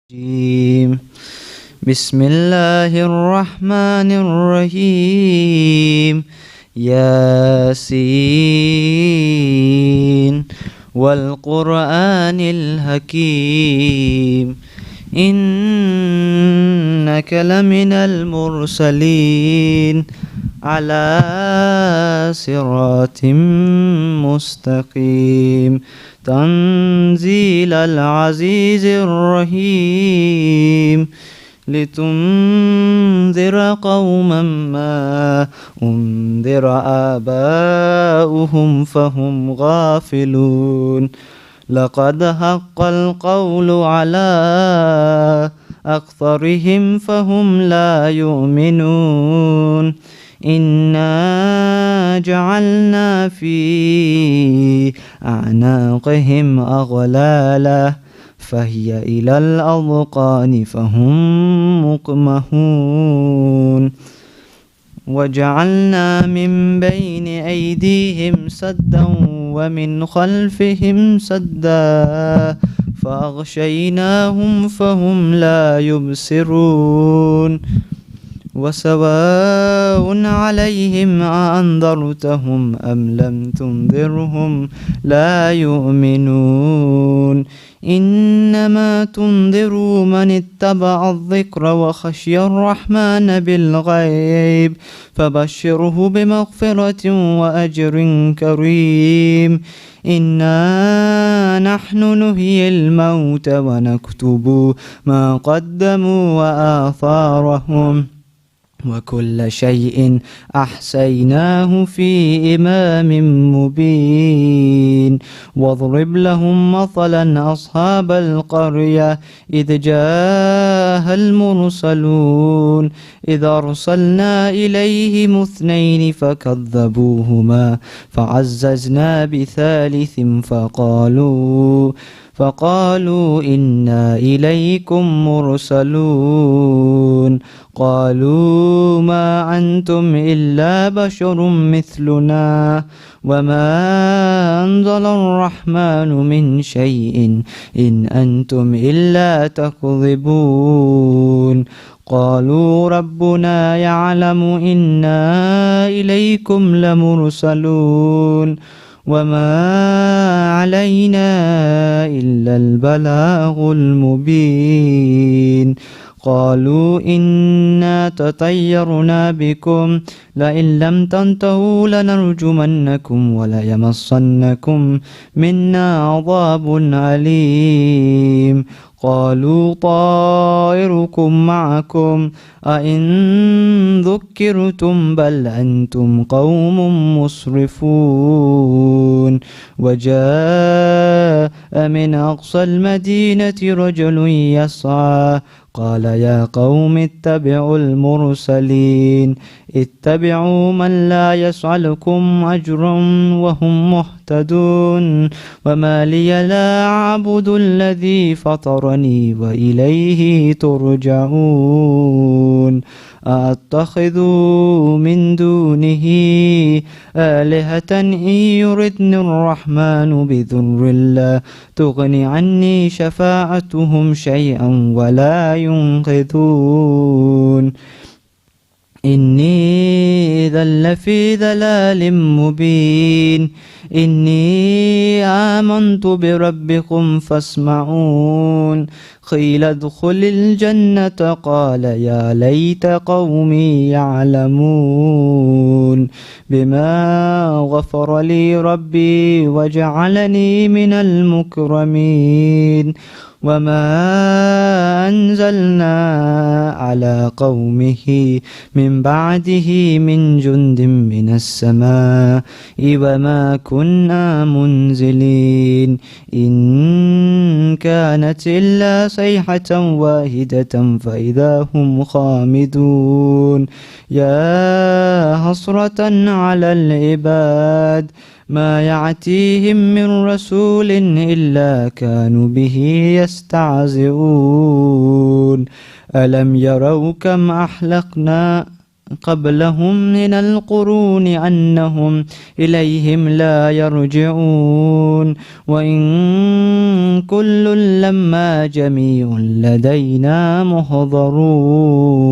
الرجيم. بسم الله الرحمن الرحيم. ياسين والقرآن الحكيم إنك لمن المرسلين على صراط مستقيم تنزيل العزيز الرحيم لتنذر قوما ما أنذر آباؤهم فهم غافلون لقد حق القول على أكثرهم فهم لا يؤمنون إنا جعلنا في أعناقهم أغلالا فهي إلى الأذقان فهم مقمحون وجعلنا من بين أيديهم سدا ومن خلفهم سدا فأغشيناهم فهم لا يبصرون وسواء عليهم أأنذرتهم أم لم تنذرهم لا يؤمنون إنما تنذر من اتبع الذكر وخشي الرحمن بالغيب فبشره بمغفرة وأجر كريم إنا نحن نحيي الموت ونكتب ما قدموا وآثارهم وكل شيء أحصيناه في إمام مبين واضرب لهم مثلا أصحاب القرية إذ جاءها المرسلون إذ أرسلنا إليهم اثنين فكذبوهما فعززنا بثالث فقالوا إنا إليكم مرسلون قالوا ما أنتم إلا بشر مثلنا وما أنزل الرحمن من شيء إن أنتم إلا تكذبون قالوا ربنا يعلم إنا إليكم لمرسلون وما علينا إلا البلاغ المبين قالوا إنا تطيرنا بكم لئن لم تنتهوا لنرجمنكم وليمصنكم منا عذاب أليم قالوا طائركم معكم أئن ذكرتم بل أنتم قوم مسرفون وجاء من أقصى المدينة رجل يسعى قال يا قوم اتبعوا المرسلين اتبعوا من لا يسألكم أجرا وهم مهتدون وما لي لا أعبد الذي فطرني وإليه ترجعون أتخذ من دونه آلهة إن يردن الرحمن بضر لا تغن عني شفاعتهم شيئا ولا ينقذون إني إذا لفي ضلال مبين إني آمنت بربكم فاسمعون قيل ادخل الجنة قال يا ليت قومي يعلمون بما غفر لي ربي وجعلني من المكرمين وما أنزلنا على قومه من بعده من جند من السماء وما كنا منزلين إن كانت إلا صيحة واحدة فإذا هم خامدون يا حسرة على العباد ما يعتيهم من رسول إلا كانوا به يستهزئون ألم يروا كم أهلكنا قبلهم من القرون أنهم إليهم لا يرجعون وإن كل لما جميع لدينا محضرون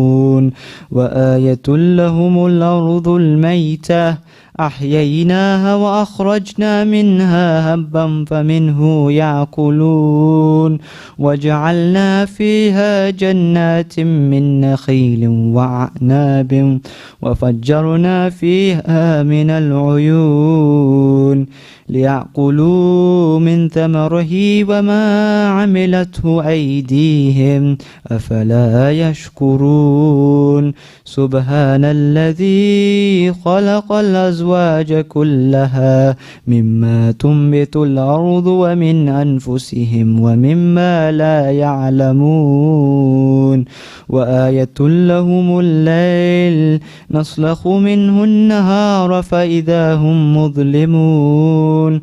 وآية لهم الأرض الميتة أحييناها وأخرجنا منها هبا فمنه يأكلون وجعلنا فيها جنات من نخيل وأعناب وفجرنا فيها من العيون ليأكلوا من ثمره وما عملته أيديهم أفلا يشكرون سبحان الذي خلق الأزواج كلها مما تنبت الأرض ومن أنفسهم ومما لا يعلمون وآية لهم الليل نسلخ منه النهار فإذا هم مظلمون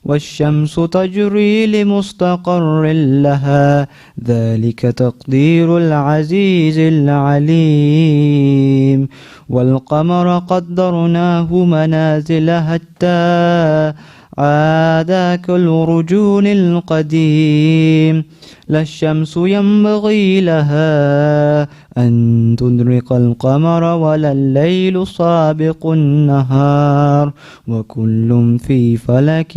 والشمس تجري لمستقر لها ذلك تقدير العزيز العليم والقمر قدرناه منازل حتى عاد كالعرجون القديم لا الشمس ينبغي لها أن تدرك القمر ولا الليل سابق النهار وكل في فلك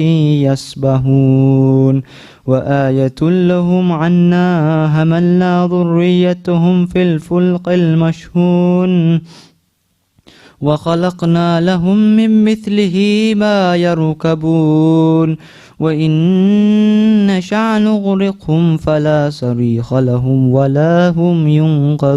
يسبحون وآية لهم عنا حملنا ذريتهم في الفلق المشحون وخلقنا لهم من مثله ما يركبون وإن نشأ نغرقهم فلا صريخ لهم ولا هم ينقذون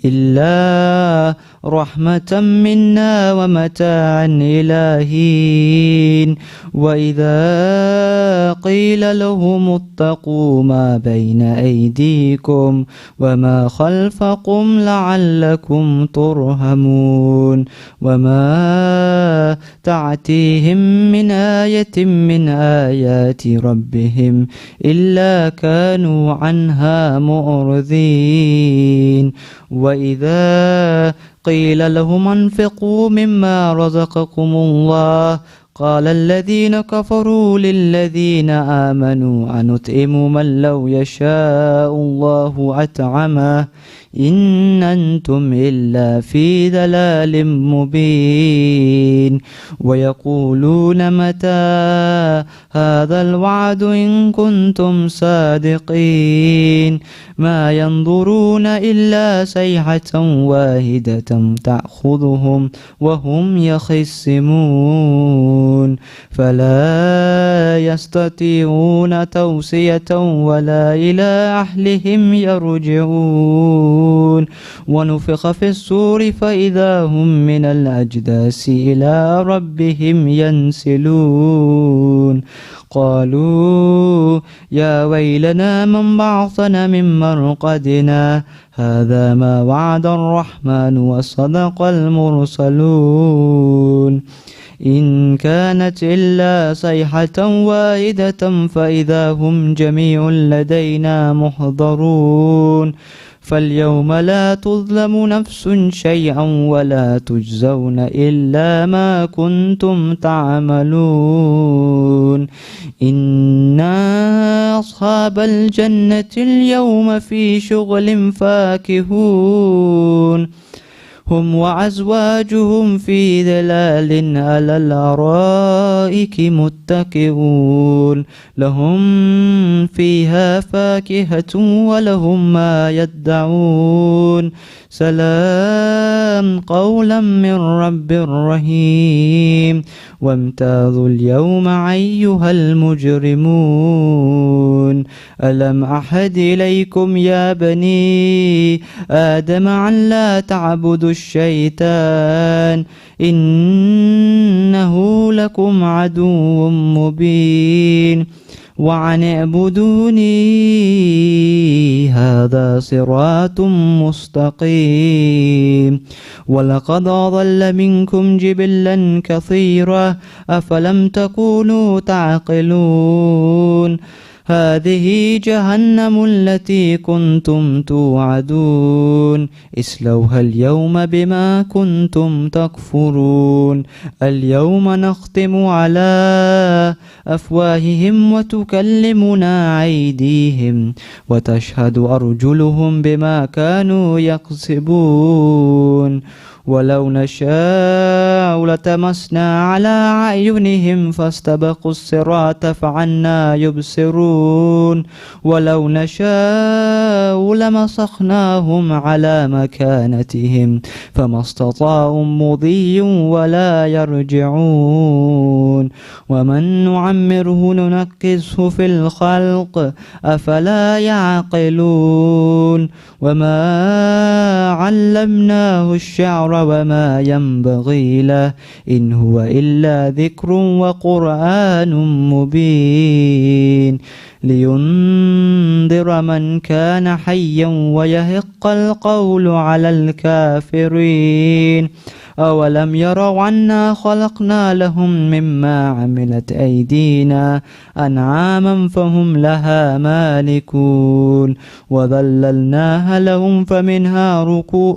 إلا رحمة منا ومتاعا إلى حين وإذا قيل لهم اتقوا ما بين أيديكم وما خلفكم لعلكم ترحمون وما تأتيهم من آية من آيات ربهم إلا كانوا عنها معرضين وإذا قيل لهم انفقوا مما رزقكم الله قال الذين كفروا للذين آمنوا أنطعم من لو يشاء الله أطعمه إن أنتم إلا في ضلال مبين ويقولون متى هذا الوعد إن كنتم صادقين ما ينظرون إلا صيحة واحدة تأخذهم وهم يخصمون فلا يستطيعون توصية ولا إلى أهلهم يرجعون ونفخ في الصور فإذا هم من الأجداث إلى ربهم ينسلون قالوا يا ويلنا من بعثنا من مرقدنا هذا ما وعد الرحمن وصدق المرسلون إن كانت إلا صيحة واحدة فإذا هم جميع لدينا محضرون فاليوم لا تظلم نفس شيئا ولا تجزون إلا ما كنتم تعملون إنا أصحاب الجنة اليوم في شغل فاكهون هم وأزواجهم في ظلال على الأرائك متكئون لهم فيها فاكهة ولهم ما يدعون سلام قولا من رب رحيم وامتازوا اليوم أيها المجرمون ألم أحد إليكم يا بني آدم أن لا تعبدوا الشيطان إنه لكم عدو مبين وأن اعبدوني هذا صراط مستقيم ولقد أضل منكم جبلا كثيرا أفلم تكونوا تعقلون هذه جهنم التي كنتم توعدون اصلوها اليوم بما كنتم تكفرون اليوم نختم على أفواههم وتكلمنا أيديهم وتشهد أرجلهم بما كانوا يكسبون ولو نشاء لتمسنا على أعينهم فاستبقوا الصراط فعنا يبصرون ولو نشاء لمسخناهم على مكانتهم فما استطاعوا مضي ولا يرجعون ومن نعمره ننكسه في الخلق أفلا يعقلون وما علمناه الشعر وما ينبغي له إن هو إلا ذكر وقرآن مبين لينذر من كان حيا ويحق القول على الكافرين أولم يروا أنا خلقنا لهم مما عملت أيدينا أنعاما فهم لها مالكون وذللناها لهم فمنها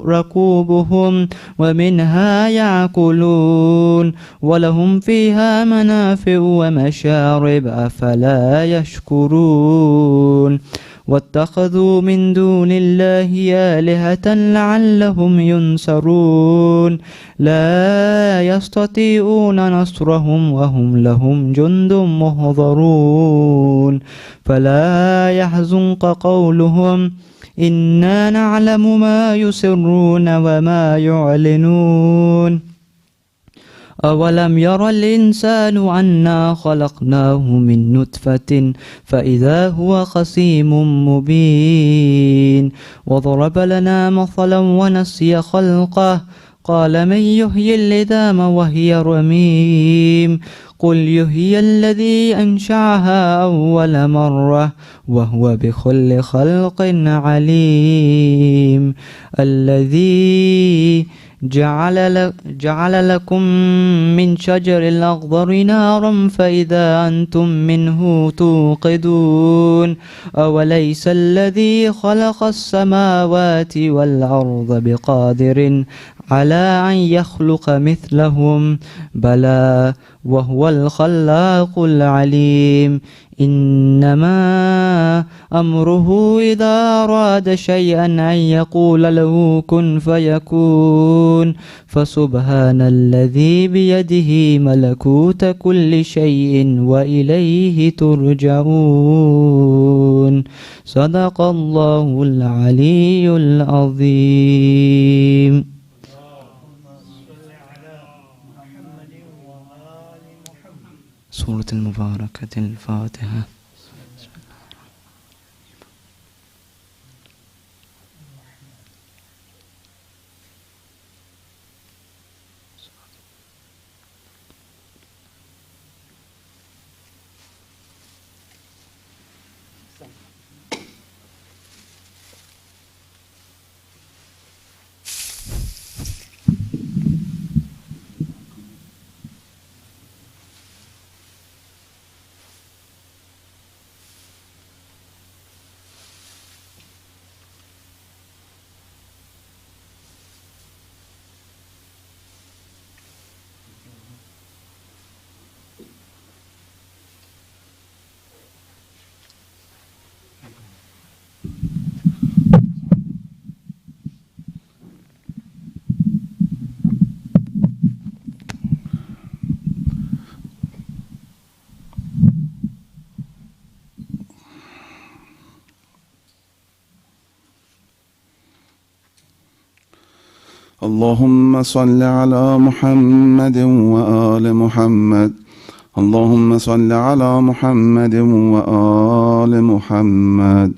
ركوبهم ومنها يأكلون ولهم فيها منافع ومشارب أفلا يشكرون واتخذوا من دون الله آلهة لعلهم ينصرون لا يستطيعون نصرهم وهم لهم جند محضرون فلا يحزنك قولهم إنا نعلم ما يسرون وما يعلنون أولم ير الإنسان أنا خلقناه من نطفة فإذا هو خصيم مبين وضرب لنا مثلا ونسي خلقه قال من يحيي العظام وهي رميم قل يحيي الذي أنشأها أول مرة وهو بكل خلق عليم الذي جعل لكم من شجر الأخضر نارا فإذا أنتم منه توقدون أوليس الذي خلق السماوات والأرض بقادر على أن يخلق مثلهم بلى وهو الخلاق العليم إنما أمره إذا أراد شيئا أن يقول له كن فيكون فسبحان الذي بيده ملكوت كل شيء وإليه ترجعون صدق الله العلي العظيم. سورة المباركة الفاتحة. اللهم صل على محمد وآل محمد. اللهم صل على محمد وآل محمد.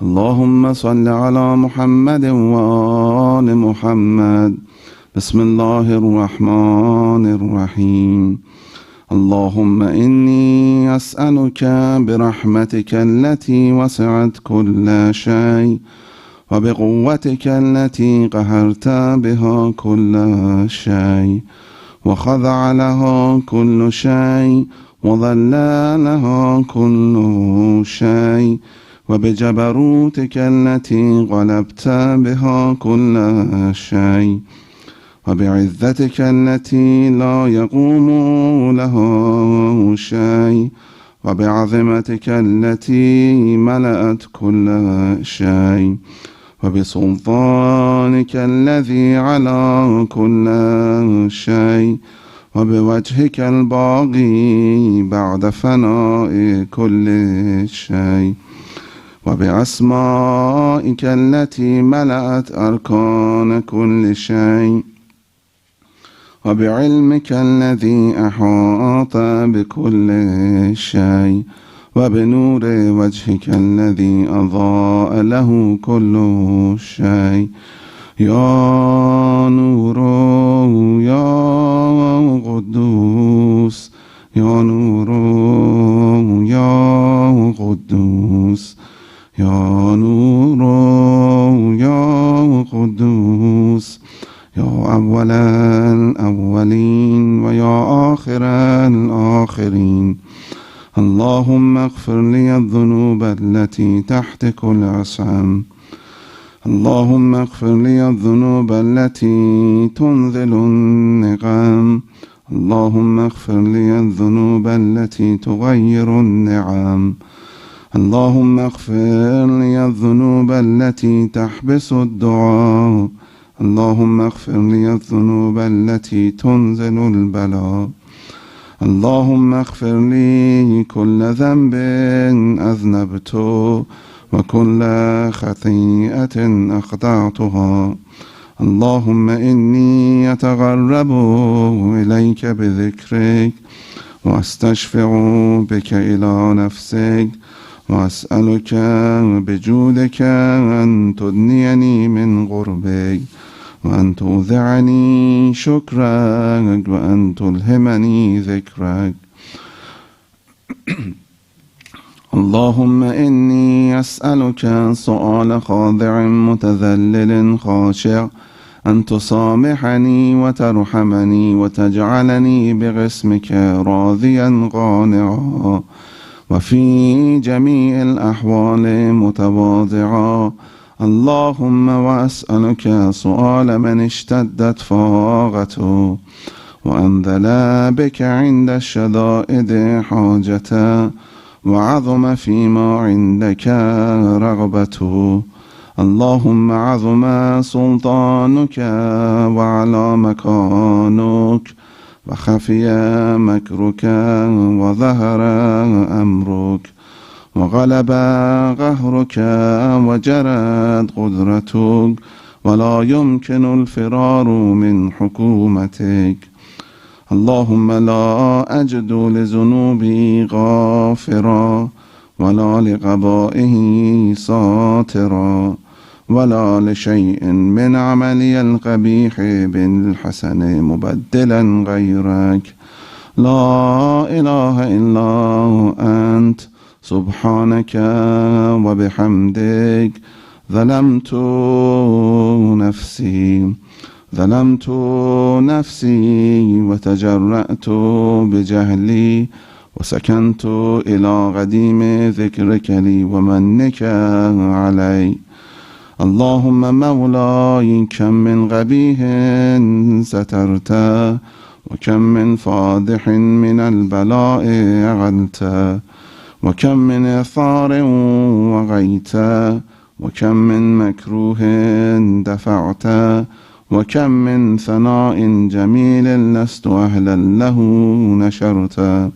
اللهم صل على محمد وآل محمد. بسم الله الرحمن الرحيم. اللهم إني أسألك برحمتك التي وسعت كل شيء وبقوتك التي قهرت بها كل شيء وخضع لها كل شيء وظللها كل شيء، وبجبروتك التي غلبت بها كل شيء، وبعزتك التي لا يقوم له شيء، وبعظمتك التي ملأت كل شيء، وبسلطانك الذي على كل شيء، وبوجهك الباقي بعد فناء كل شيء، وبأسمائك التي ملأت أركان كل شيء، وبعلمك الذي أحاط بكل شيء، وبنور وجهك الذي أضاء له كل شيء. يا نور يا قدوس، يا نور يا قدوس، يا نور يا قدوس، يا أول الأولين ويا آخر الآخرين. اللهم اغفر لي الذنوب التي تحت كل عصام. اللهم اغفر لي الذنوب التي تنزل النقم. اللهم اغفر لي الذنوب التي تغير النعم. اللهم اغفر لي الذنوب التي تحبس الدعاء. اللهم اغفر لي الذنوب التي تنزل البلاء. اللهم اغفر لي كل ذنب أذنبته وكل خطيئة أخطأتها. اللهم إني أتقرب إليك بذكرك، وأستشفع بك إلى نفسك، وأسألك بجودك أن تدنيني من قربك، وأن توضعني شكرك، وأن تلهمني ذكرك. اللهم إني أسألك سؤال خاضع متذلل خاشع، أن تسامحني وترحمني وتجعلني بقسمك راضيا قانعا، وفي جميع الأحوال متواضعا. اللهم وأسألك سؤال من اشتدت فاقته، وأنزل بك عند الشدائد حاجته، وعظم فيما عندك رغبته. اللهم عظم سلطانك وعلى مكانك، وخفي مكرك وظهر أمرك، وغلب قهرك وجرت قدرتك، ولا يمكن الفرار من حكومتك. اللهم لا أجد لذنوبي غافرا، ولا لقبائه ساترا، ولا لشيء من عملي القبيح بالحسن مبدلا غيرك. لا إله إلا أنت سبحانك وبحمدك. ظلمت نفسي وتجرأت بجهلي، وسكنت إلى قديم ذكرك لي ومنك علي. اللهم مولاي، كم من قبيح سترت، وكم من فاضح من البلاء أغلت، وكم من إثار وغيت، وكم من مكروه دفعت، وكم من ثناء جميل لست أهلا له نشرت.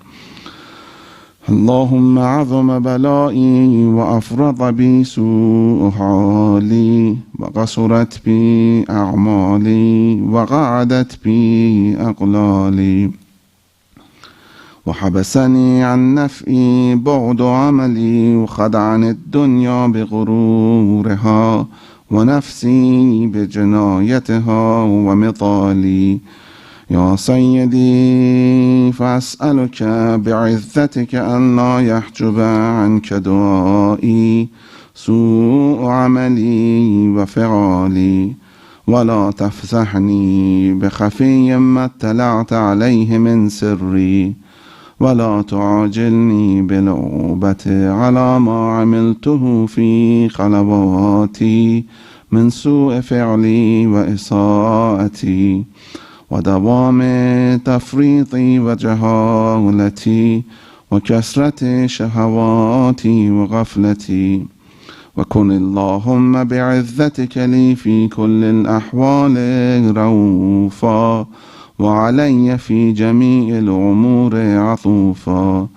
اللهم عظم بلائي وأفرط بي سوء حالي، وقصرت بي أعمالي، وقعدت بي أقلالي، وحبسني عن نفعي بعد عملي، وخدعني الدنيا بغرورها، ونفسي بجنايتها ومطالي. يا سيدي، فأسألك بعزتك أن لا يحجب عنك دعائي سوء عملي وفعالي، ولا تفزحني بخفي ما اطلعت عليه من سري. ولا تعاجلني بالعقوبة على ما عملته في خلواتي من سوء فعلي وإساءتي ودوام تفريطي وجهالتي وكثرة شهواتي وغفلتي. وكن اللهم بعزتك لي في كل الأحوال رؤوفا وعلي في جميع الأمور عطوفا.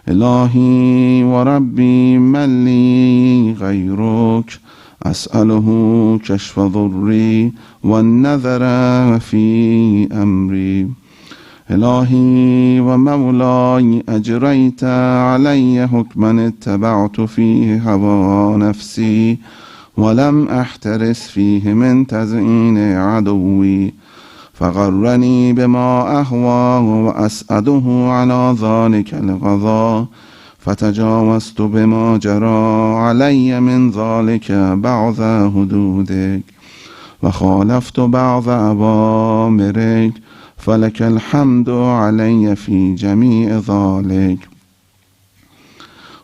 إلهي وربي من لي غيرك، أسأله كشف ضري والنذر في أمري. إلهي ومولاي أجريت علي حكما اتبعت فيه هوى نفسي ولم أحترس فيه من تزيين عدوي، فغرني بما أهوى وأسأده على ذلك الغضا، فتجاوزت بما جرى علي من ذلك بعض حدودك وخالفت بعض أوامرك، فلك الحمد علي في جميع ذلك.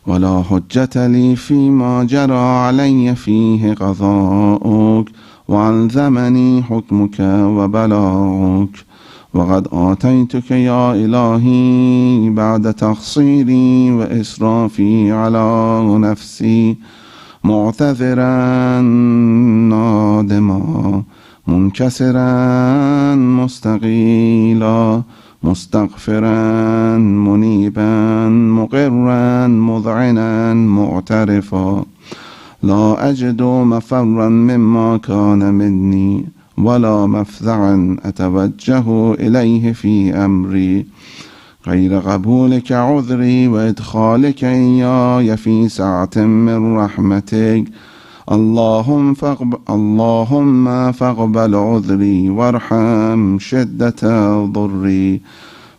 ولا حجة لي فيما جرى علي فيه قضاؤك وألزمني حكمك وبلاغك. وقد آتيتك يا إلهي بعد تقصيري وإسرافي على نفسي معتذرا نادما منكسرا مستقيلا مستغفرا منيبا مقرا مذعنا معترفا، لا أجد مفرا مما كان مني ولا مفزعا أتوجه إليه في أمري غير قبولك عذري وإدخالك إياي في سعة من رحمتك. اللهم فاقبل عذري وارحم شدة ضري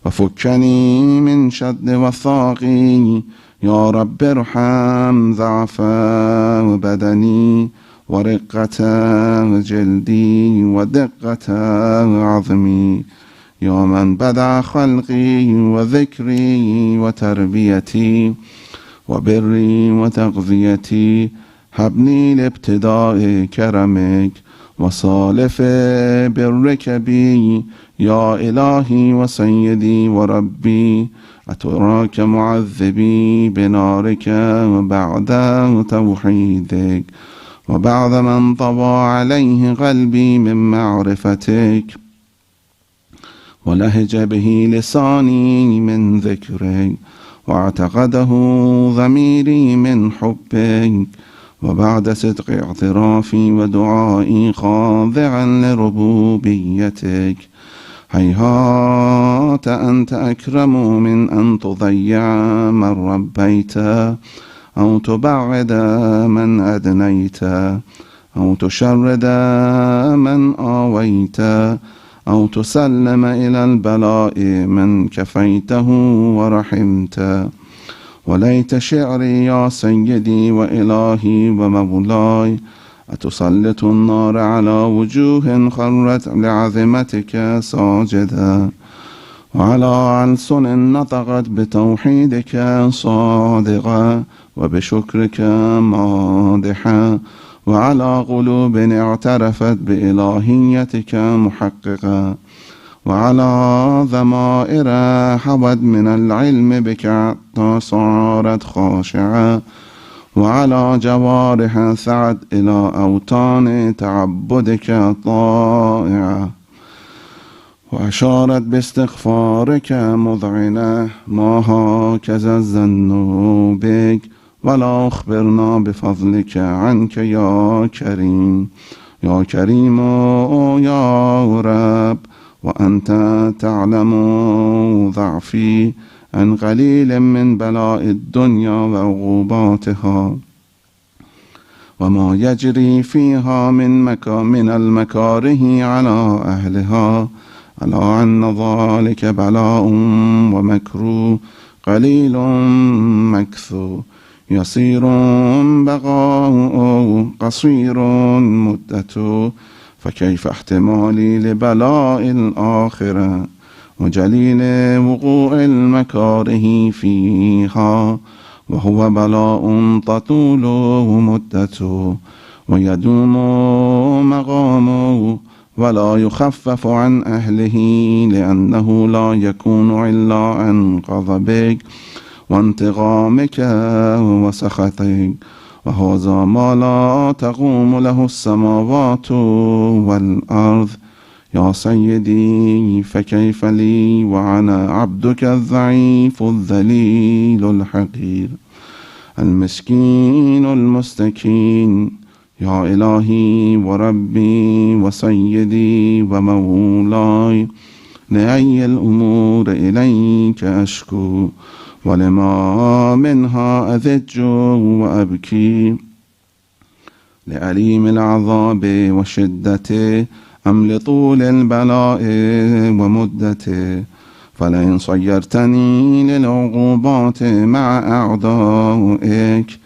وفكني من شد وثاقي. يا رب ارحم ضعف بدني ورقة جلدي ودقة عظمي. يا من بدع خلقي وذكري وتربيتي وبري وتغذيتي، هبني لابتداء كرمك وصالف برك بي. يا إلهي وسيدي وربي، أتراك معذبي بنارك بعد توحيدك وبعد من طوى عليه قلبي من معرفتك ولهج به لساني من ذكرك واعتقده ضميري من حبك، وبعد صدق اعترافي ودعائي خاضعا لربوبيتك. هيهات أنت أكرم من أن تضيع من ربيت أو تبعد من أدنيت أو تشرد من آويت أو تسلم إلى البلاء من كفيته ورحمت. وليت شعري يا سيدي وإلهي ومولاي، أتسلط النار على وجوه خرت لعظمتك ساجدا وعلى ألسن نطقت بتوحيدك صادقة وبشكرك مادحة وعلى قلوب اعترفت بإلهيتك محققة وعلى ضمائر حوت من العلم بك حتى صارت خاشعة وعلى جوارح سعت إلى أوطان تعبدك طائعة وأشارت باستغفارك مذعنة. ما هكذا الظن بك ولا أخبرنا بفضلك عنك يا كريم يا كريم يا رب، وأنت تعلم ضعفي عن قليل من بلاء الدنيا وعقوباتها وما يجري فيها من المكاره على أهلها، ألا أن ذلك بلاء ومكروه قليل مكثو يصير بقاء قصير مدته، فكيف احتمالي لبلاء الآخرة وجليل وقوع المكاره فيها، وهو بلاء تطول مدته ويدوم مقامه ولا يخفف عن أهله، لأنه لا يكون إلا عن غضبك وانتقامك وسخطك، وهذا ما لا تقوم له السماوات والأرض. يا سيدي فكيف لي وأنا عبدك الضعيف الذليل الحقير المسكين المستكين. يا إلهي وربي وسيدي ومولاي، لأي الأمور إليك أشكو، ولما منها أذج وأبكي، لأليم العذاب وشدته أم لطول البلاء ومدته؟ فلئن صيرتني للعقوبات مع أعدائك،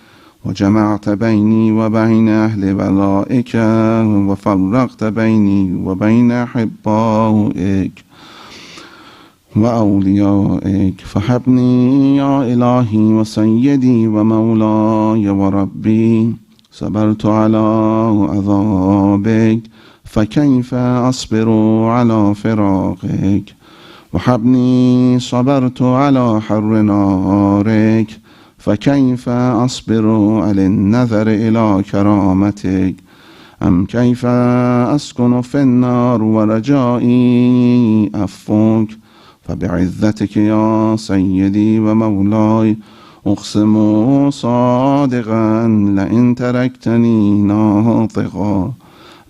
وجمعت بيني وبين أهل بلائك، وفرقت بيني وبين أحبائك وأوليائك، فهبني يا إلهي وسيدي ومولاي وربي. صبرت على عذابك، فكيف أصبر على فراقك؟ وهبني صبرت على حر نارك، فكيف أصبر على النظر إلى كرامتك؟ أم كيف أسكن في النار ورجائي أفوك؟ فبعزتك يا سيدي ومولاي أقسم صادقا، لئن تركتني ناطقا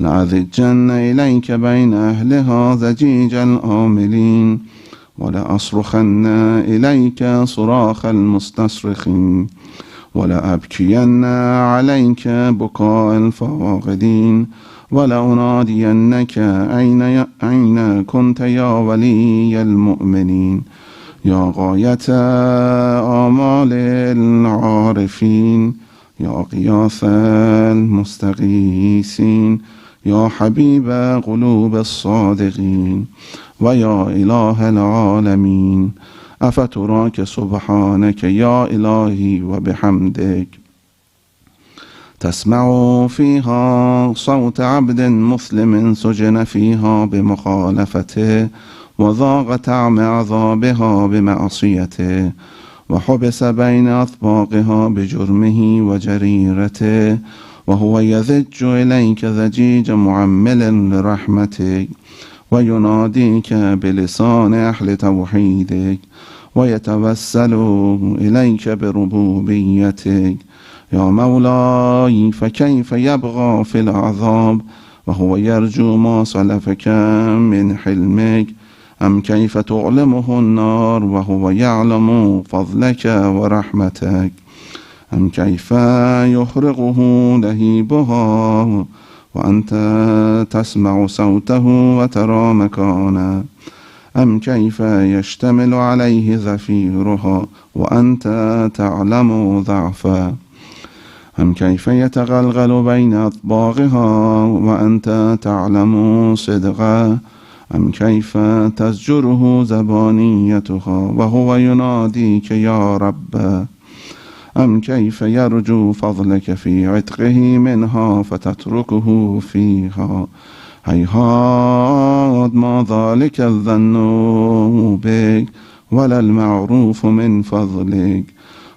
لأذجن إليك بين أهلها زجيج الآملين، ولأصرخن إليك صراخ المستصرخين، ولأبكين عليك بكاء الفاقدين، ولأنادينك أين كنت يا ولي المؤمنين، يا غاية آمال العارفين، يا غياث المستغيثين، يا حبيب قلوب الصادقين، ويا إله العالمين. أفتراك سبحانك يا إلهي وبحمدك تسمع فيها صوت عبد مسلم سجن فيها بمخالفته، وذاق طعم عذابها بمعصيته، وحبس بين أطباقها بجرمه وجريرته، وهو يذج إليك ذجيج معمل لرحمتك، ويناديك بلسان أهل توحيدك، ويتوسل إليك بربوبيتك. يا مولاي فكيف يبغى في العذاب وهو يرجو ما سلفك من حلمك؟ أم كيف تعلمه النار وهو يعلم فضلك ورحمتك؟ أم كيف يحرقه لهيبها وأنت تسمع صوته وترى مكانه؟ أم كيف يشتمل عليه زفيرها وأنت تعلم ضعفه؟ أم كيف يتغلغل بين أطباقها وأنت تعلم صدقه؟ أم كيف تزجره زبانيتها وهو يناديك يا رب؟ أم كيف يرجو فضلك في عتقه منها فتتركه فيها؟ هيهات ما ذلك الظن بك، ولا المعروف من فضلك،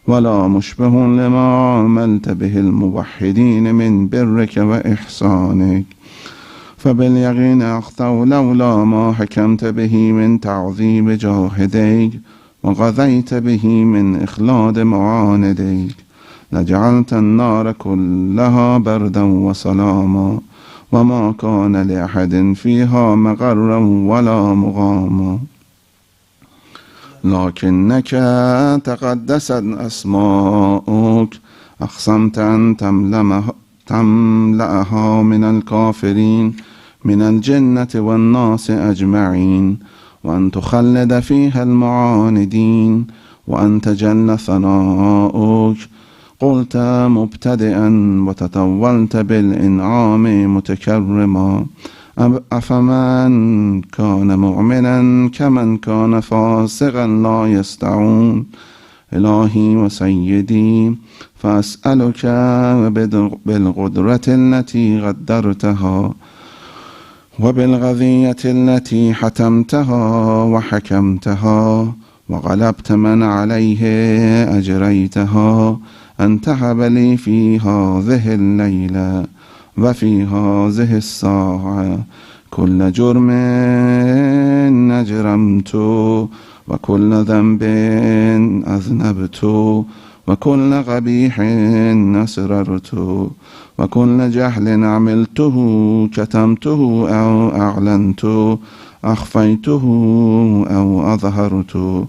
ولا مشبه لما عملت به الموحدين من برك وإحسانك. فباليقين أخطأوا لولا ما حكمت به من تعذيب جاهديك، وغذيت به من إخلاد معانديك، لجعلت النار كلها بردا وسلاما، وما كان لأحد فيها مغرا ولا مغاما. لكنك تقدست أسماؤك، أقسمت أن تملأها من الكافرين من الجنة والناس أجمعين، وأن تخلد فيها المعاندين، وأن تجل ثناؤك. قلت مبتدئا وتطولت بالإنعام متكرما، أفمن كان مؤمنا كمن كان فاسقا لا يستعون. إلهي وسيدي، فأسألك بالقدرة التي قدرتها وبالغذية التي حتمتها وحكمتها وغلبت من عليه أجريتها، أن تهب لي في هذه الليلة وفي هذه الساعة كل جرم أجرمت، وكل ذنب أذنبت، وكل قبيح أسررت، وكل جهل عملته كتمته أو أعلنت، أخفيته أو أظهرت،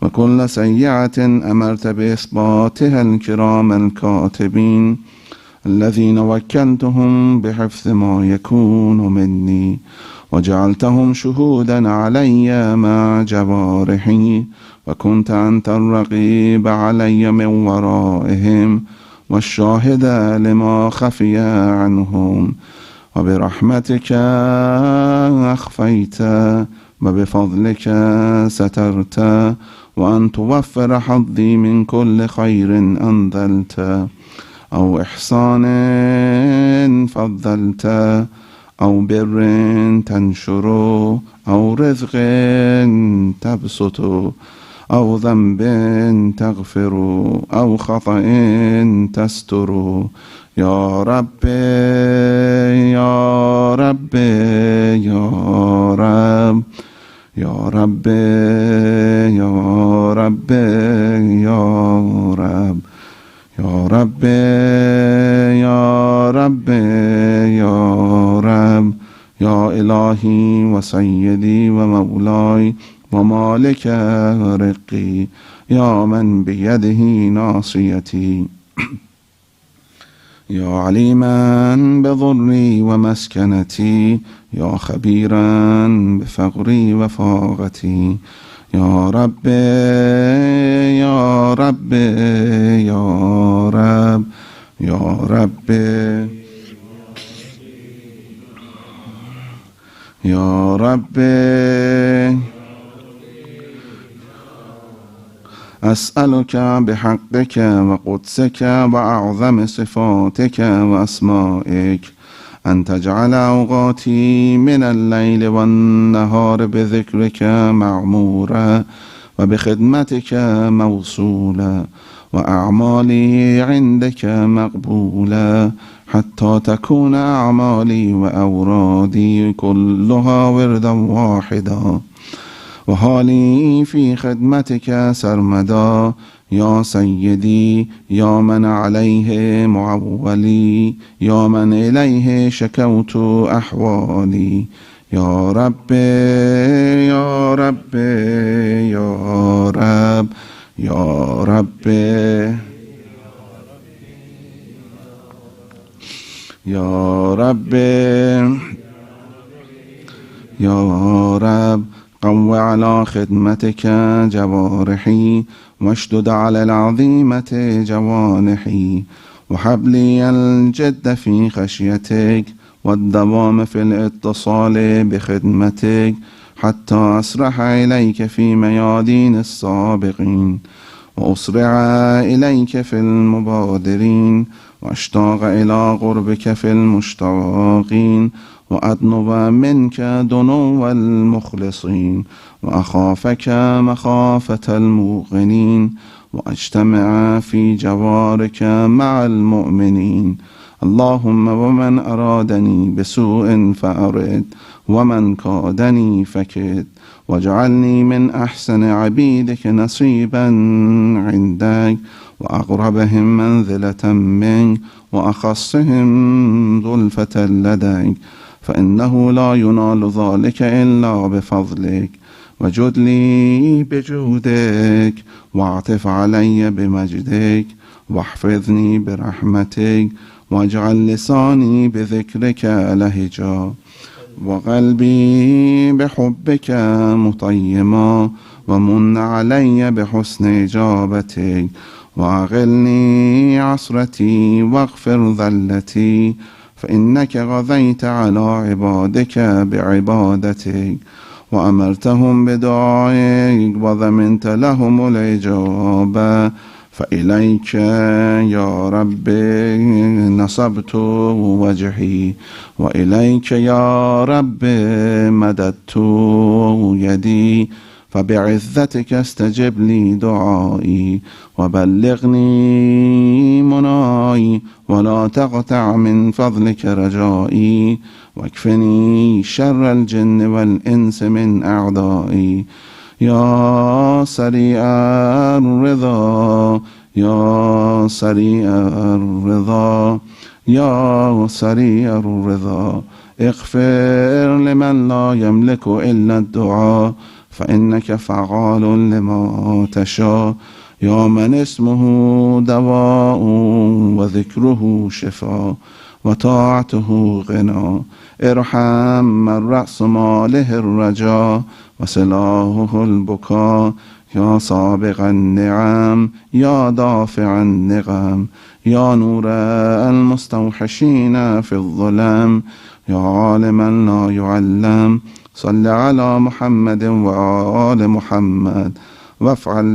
وكل سيئة أمرت بإثباتها الكرام الكاتبين الذين وكلتهم بحفظ ما يكون مني، وجعلتهم شهودا علي مع جوارحي، وكنت أنت الرقيب علي من ورائهم والشاهد لما خفي عنهم، وبرحمتك أخفيت وبفضلك سترت، وأن توفر حظي من كل خير أنزلت أو إحسان فضلت أو بر تنشر أو رزق تبسط أو ذنب تغفر أو خطأ تستر. يا رب يا رب يا رب يا رب يا رب يا رب يا رب يا رب يا رب يا إلهي وسيدي ومولاي ومالك رقي، يا من بيده ناصيتي، يا عليما بضري ومسكنتي، يا خبيرا بفقري وفاقتي. يا رب يا رب يا رب يا رب يا رب أسألك بحقك وقدسك وأعظم صفاتك وأسمائك أن تجعل أوقاتي من الليل والنهار بذكرك معمورة وبخدمتك موصولة، وأعمالي عندك مقبولة، حتى تكون أعمالي وأورادي كلها وردا واحدا، وحالي في خدمتك سرمدا. يا سيدي، يا من عليه معولي، يا من إليه شكوت أحوالي. يا رب يا رب يا رب يا رب يا رب يا رب قو على خدمتك جوارحي، واشدد على العظيمة جوانحي، وهب لي الجد في خشيتك والدوام في الاتصال بخدمتك، حتى أسرح إليك في ميادين السابقين، وأسرع إليك في المبادرين، وأشتاق إلى قربك في المشتاقين، وأطلب منك دنو المخلصين، وأخافك مخافة الموقنين، وأجتمع في جوارك مع المؤمنين. اللهم ومن أرادني بسوء فأرد، ومن كادني فكد، واجعلني من أحسن عبيدك نصيبا عندك، وأقربهم منزلة منك، وأخصهم ظلفة لديك، فإنه لا ينال ذلك إلا بفضلك. وجد لي بجودك، واعطف علي بمجدك، واحفظني برحمتك، واجعل لساني بذكرك لهجا، وقلبي بحبك مطيما، ومن علي بحسن إجابتك، وأغلني عصرتي واغفر ذلتي، فإنك غذيت على عبادك بعبادتك وأمرتهم بدعائك وضمنت لهم الإجابة فإليك يا رب نصبت وجهي وإليك يا رب مددت يدي فبعزتك استجب لي دعائي وبلغني مناي ولا تقطع من فضلك رجائي واكفني شر الجن والإنس من أعدائي يا سريع الرضا يا سريع الرضا يا سريع الرضا اغفر لمن لا يملك إلا الدعاء فإنك فعال لما تشاء يا من اسمه دواء وذكره شفاء وطاعته غنى ارحم من رأس ماله الرجاء وسلاحه البكاء يا سابق النعم يا دافع النقم يا نور المستوحشين في الظلم يا عالما لا يعلم صل على محمد وآل محمد وافعل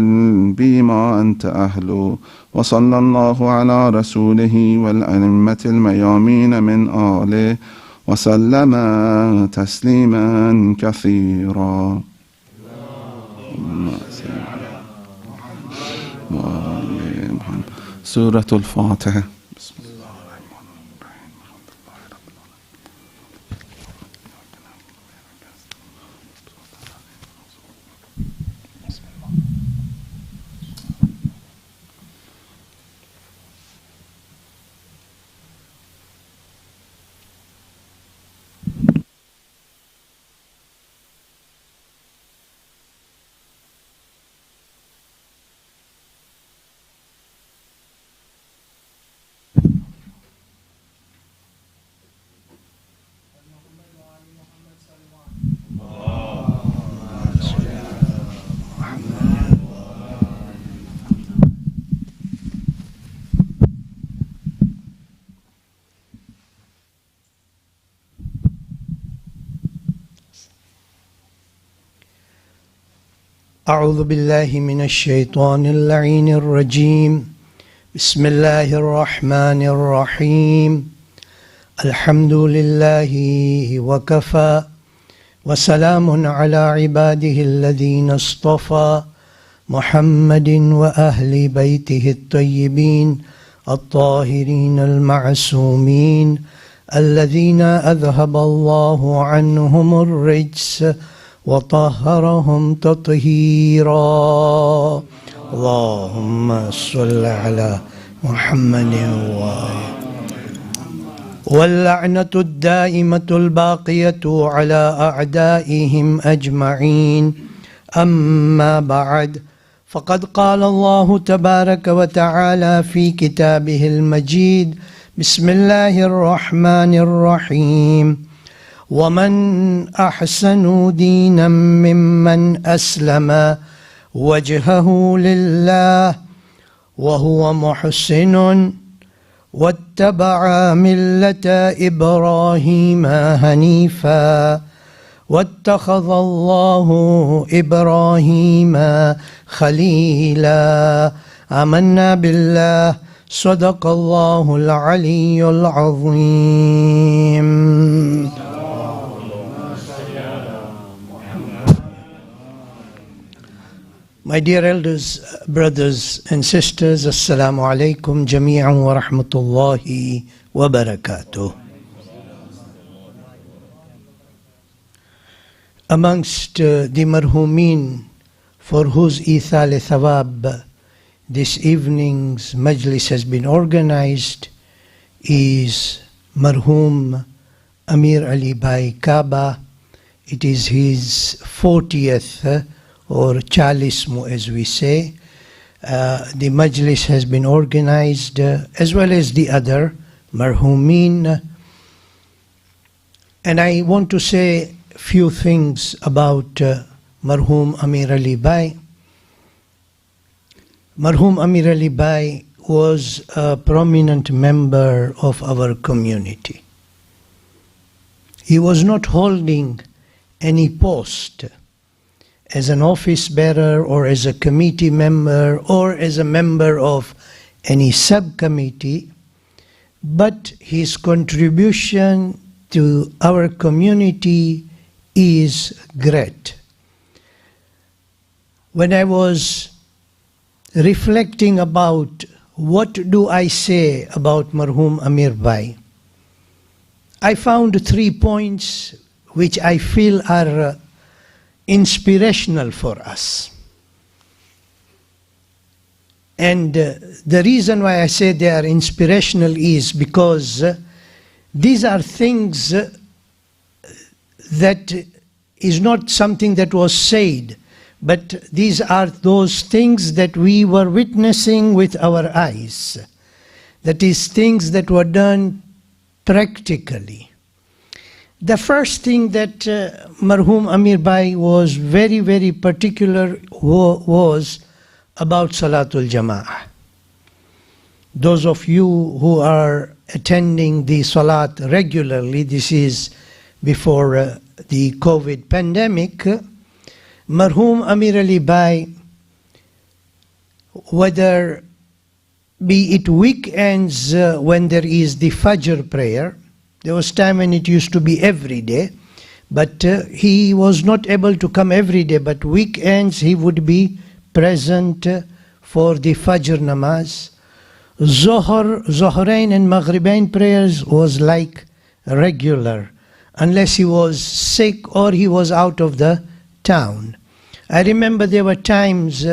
بما أنت أهله وصلى الله على رسوله والأئمة الميامين من آله وسلم تسليما كثيرا. سورة الفاتحة. بسم الله الرحمن الرحيم. بسم الله. أعوذ بالله من الشيطان اللعين الرجيم. بسم الله الرحمن الرحيم. الحمد لله وكفى وسلام على عباده الذين اصطفى محمد وأهل بيته الطيبين الطاهرين المعصومين الذين أذهب الله عنهم الرجس وطهرهم تطهيرا. اللهم صل على محمد واللعنة الدائمة الباقية على أعدائهم أجمعين. أما بعد، فقد قال الله تبارك وتعالى في كتابه المجيد: بسم الله الرحمن الرحيم: ومن أحسن دينا ممن أسلم وجهه لله وهو محسن واتبع ملة إبراهيم هنيفا واتخذ الله إبراهيم خليلا. آمنا بالله. صدق الله العلي العظيم. My dear elders, brothers and sisters, Assalamu alaikum jami'an wa rahmatullahi wa barakatuh. Amongst the marhumin for whose ithal thawab this evening's majlis has been organized is marhum Amir Ali Bhai Kaaba. It is his 40th or chalismo, as we say. The majlis has been organized as well as the other marhumin. And I want to say a few things about marhum Amir Ali Bhai. Marhum Amir Ali Bhai was a prominent member of our community. He was not holding any post as an office bearer or as a committee member or as a member of any subcommittee, but his contribution to our community is great. When I was reflecting about what do I say about Marhum Amir Bhai, I found 3 points which I feel are inspirational for us. And the reason why I say they are inspirational is because these are things that is not something that was said, but these are those things that we were witnessing with our eyes. That is, things that were done practically. The first thing that Marhum Amir Bhai was very, very particular was about Salatul Jama'ah. Those of you who are attending the Salat regularly, this is before the COVID pandemic, Marhum Amir Ali Bhai, whether be it weekends when there is the Fajr prayer, there was time when it used to be every day, but he was not able to come every day, but weekends he would be present for the Fajr namaz. Zohrain and Maghribain prayers was like regular, unless he was sick or he was out of the town. I remember there were times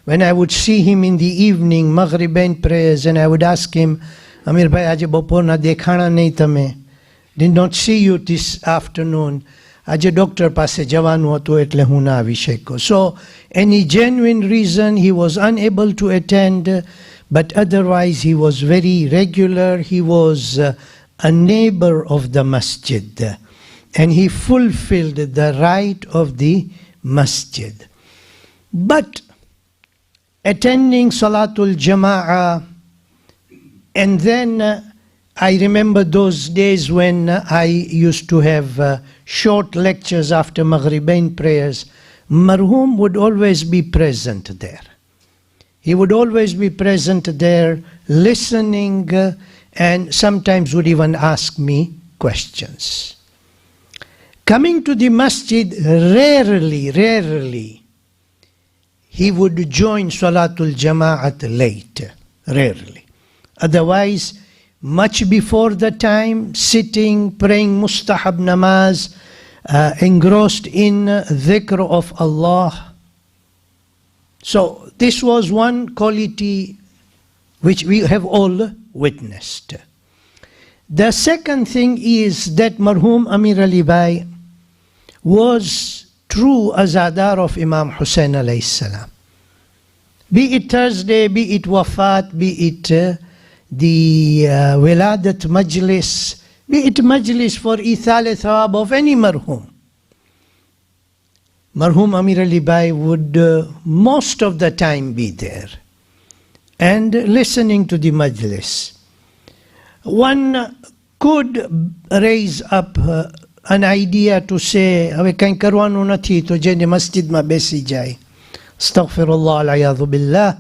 when I would see him in the evening, Maghribain prayers, and I would ask him, Amir Bhai, aaj bapor na dekhana nahi tame. Did not see you this afternoon. Aaj doctor પાસે જવાનું હતું એટલે હું ના આવી શક્યો. So any genuine reason he was unable to attend, but otherwise he was very regular. He was a neighbor of the masjid, and he fulfilled the right of the masjid. But attending Salatul Jama'ah, and then I remember those days when I used to have short lectures after Maghribain prayers. Marhum would always be present there. He would always be present there, listening, and sometimes would even ask me questions. Coming to the masjid, rarely, he would join Salatul Jama'at late, rarely. Otherwise, much before the time, sitting, praying mustahab namaz, engrossed in dhikr of Allah. So this was one quality which we have all witnessed. The second thing is that Marhum Amir Ali Bhai was true azadar of Imam Husain alayhi salam. Be it Thursday, be it Wafat, be it the Wiladat Majlis, be it Majlis for Ithal Thawab of any Marhum. Marhum Amir Ali Bhai would most of the time be there and listening to the Majlis. One could raise up an idea to say, હવે કંઈ કરવાનું નથી તો જઈને મસ્જિદમાં બેસી જાય. Astaghfirullah al-ayadhu billah.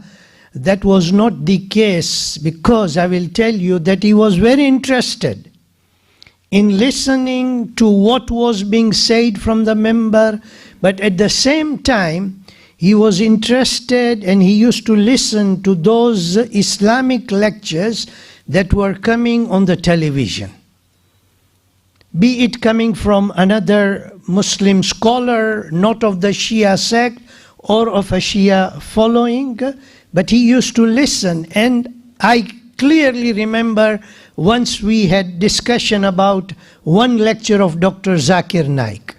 That was not the case, because I will tell you that he was very interested in listening to what was being said from the member, but at the same time he was interested and he used to listen to those Islamic lectures that were coming on the television. Be it coming from another Muslim scholar, not of the Shia sect or of a Shia following, but he used to listen. And I clearly remember once we had discussion about one lecture of Dr. Zakir Naik,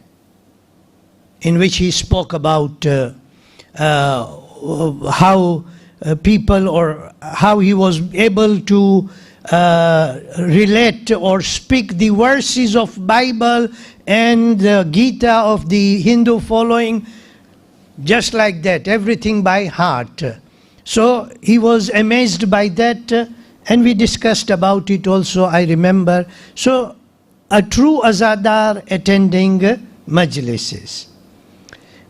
in which he spoke about how people, or how he was able to relate or speak the verses of Bible and the Gita of the Hindu following, just like that, everything by heart. So he was amazed by that, and we discussed about it also, I remember. So a true azadar attending majlises.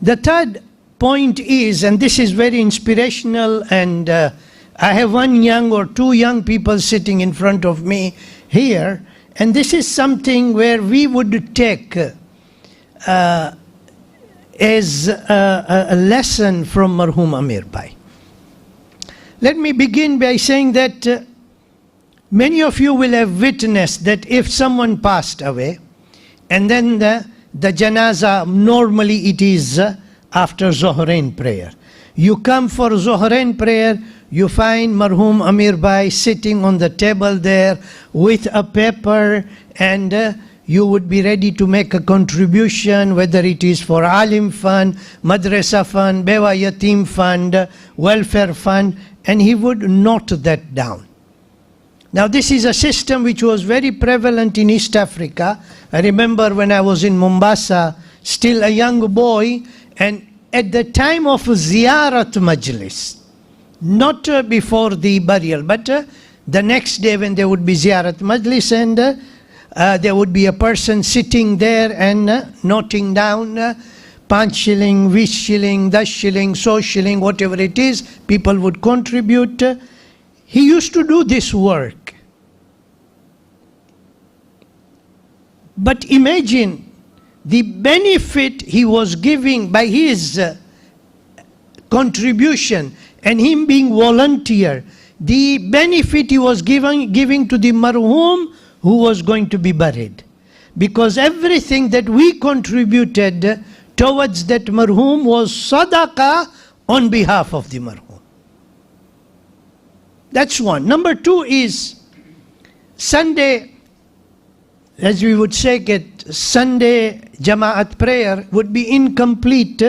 The third point is, and this is very inspirational, and I have one young or two young people sitting in front of me here, and this is something where we would take as a lesson from Marhum Amir Bhai. Let me begin by saying that many of you will have witnessed that if someone passed away, and then the janaza, normally it is after Zohrain prayer. You come for Zohrain prayer, you find Marhum Amir Bhai sitting on the table there with a paper, and you would be ready to make a contribution, whether it is for Alim Fund, Madrasa Fund, Bewa Yatim Fund, Welfare Fund, and he would note that down. Now this is a system which was very prevalent in East Africa. I remember when I was in Mombasa, still a young boy, and at the time of Ziyarat Majlis, not before the burial, but the next day when there would be Ziyarat Majlis, and there would be a person sitting there and noting down 5 shilling, 20 shilling, 10 shilling, 100 shilling, whatever it is, people would contribute. He used to do this work. But imagine the benefit he was giving by his contribution and him being volunteer, the benefit he was giving to the marhum who was going to be buried. Because everything that we contributed towards that marhum was sadaqah on behalf of the marhum. That's one. Number two is Sunday, as we would say it, Sunday Jama'at prayer would be incomplete,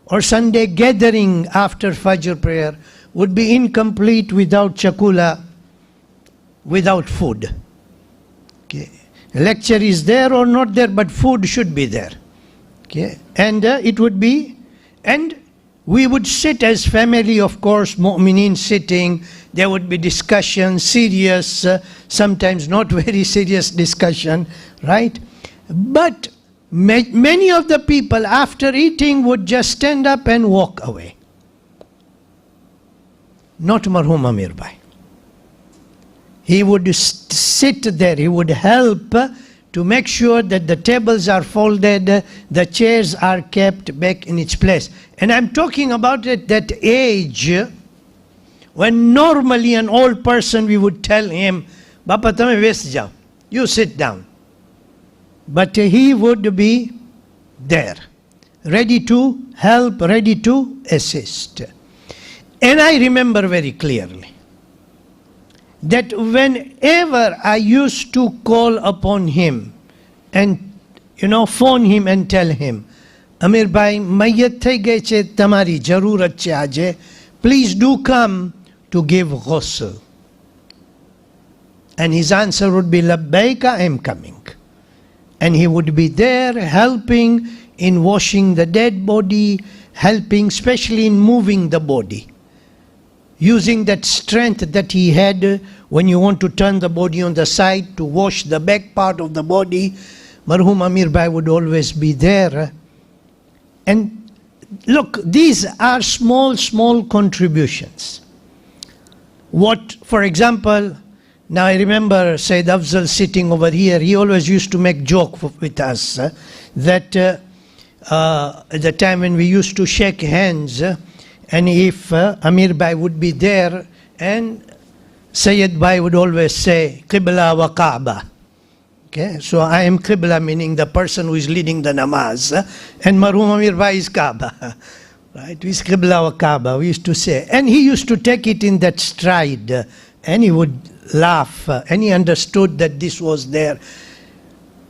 or Sunday gathering after Fajr prayer would be incomplete without chakula, without food. Okay. Lecture is there or not there, but food should be there. Okay. And it would be, and we would sit as family, of course, mu'mineen sitting. There would be discussion, serious, sometimes not very serious discussion, right? But many of the people after eating would just stand up and walk away. Not Marhum Amir Bhai. He would sit there, he would help to make sure that the tables are folded, the chairs are kept back in its place. And I'm talking about at that age when normally an old person, we would tell him, Bapa tame west jao, you sit down. But he would be there, ready to help, ready to assist. And I remember very clearly that whenever I used to call upon him and, phone him and tell him, Amir Bhai, mayyat thai gaye che tamari jarurat che aaje, please do come to give ghusl. And his answer would be, Labbaika, I am coming. And he would be there helping in washing the dead body, helping especially in moving the body. Using that strength that he had when you want to turn the body on the side to wash the back part of the body, Marhum Amir Bhai would always be there. And look, these are small contributions. What, for example, now I remember Sayyid Afzal sitting over here, he always used to make joke with us that at the time when we used to shake hands, and if Amir Bhai would be there, and Sayyid Bhai would always say, Qibla wa Kaaba. Okay, so I am Qibla, meaning the person who is leading the namaz, and Marhum Amir Bhai is Kaaba. Right, we is Qibla wa Kaaba, we used to say. And he used to take it in that stride, and he would laugh, and he understood that this was there.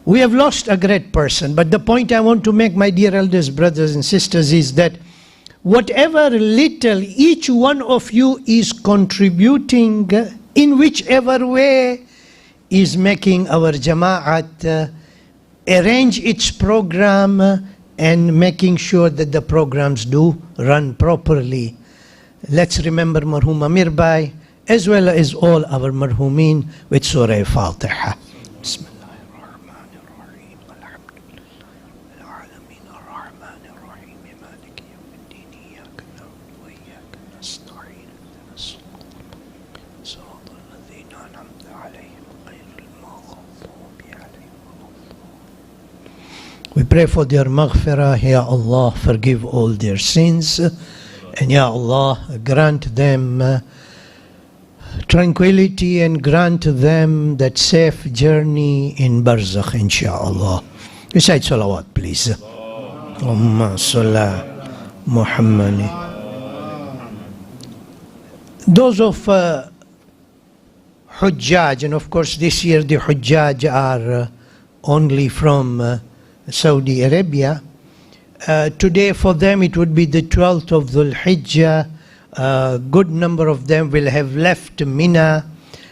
We have lost a great person, but the point I want to make, my dear elders, brothers and sisters, is that whatever little each one of you is contributing, in whichever way, is making our Jama'at arrange its program and making sure that the programs do run properly. Let's remember Marhum Amir Bhai as well as all our marhumin with Surah Fatiha. Bismillahir Rahmanir We pray for their maghfirah. Ya Allah, forgive all their sins. And Ya Allah, grant them tranquility and grant them that safe journey in Barzakh, inshaAllah. Recite salawat, please. Allahumma salli Muhammad. Those of Hujjaj, and of course this year the Hujjaj are only from Saudi Arabia. Today for them it would be the 12th of Dhul Hijjah. A good number of them will have left Mina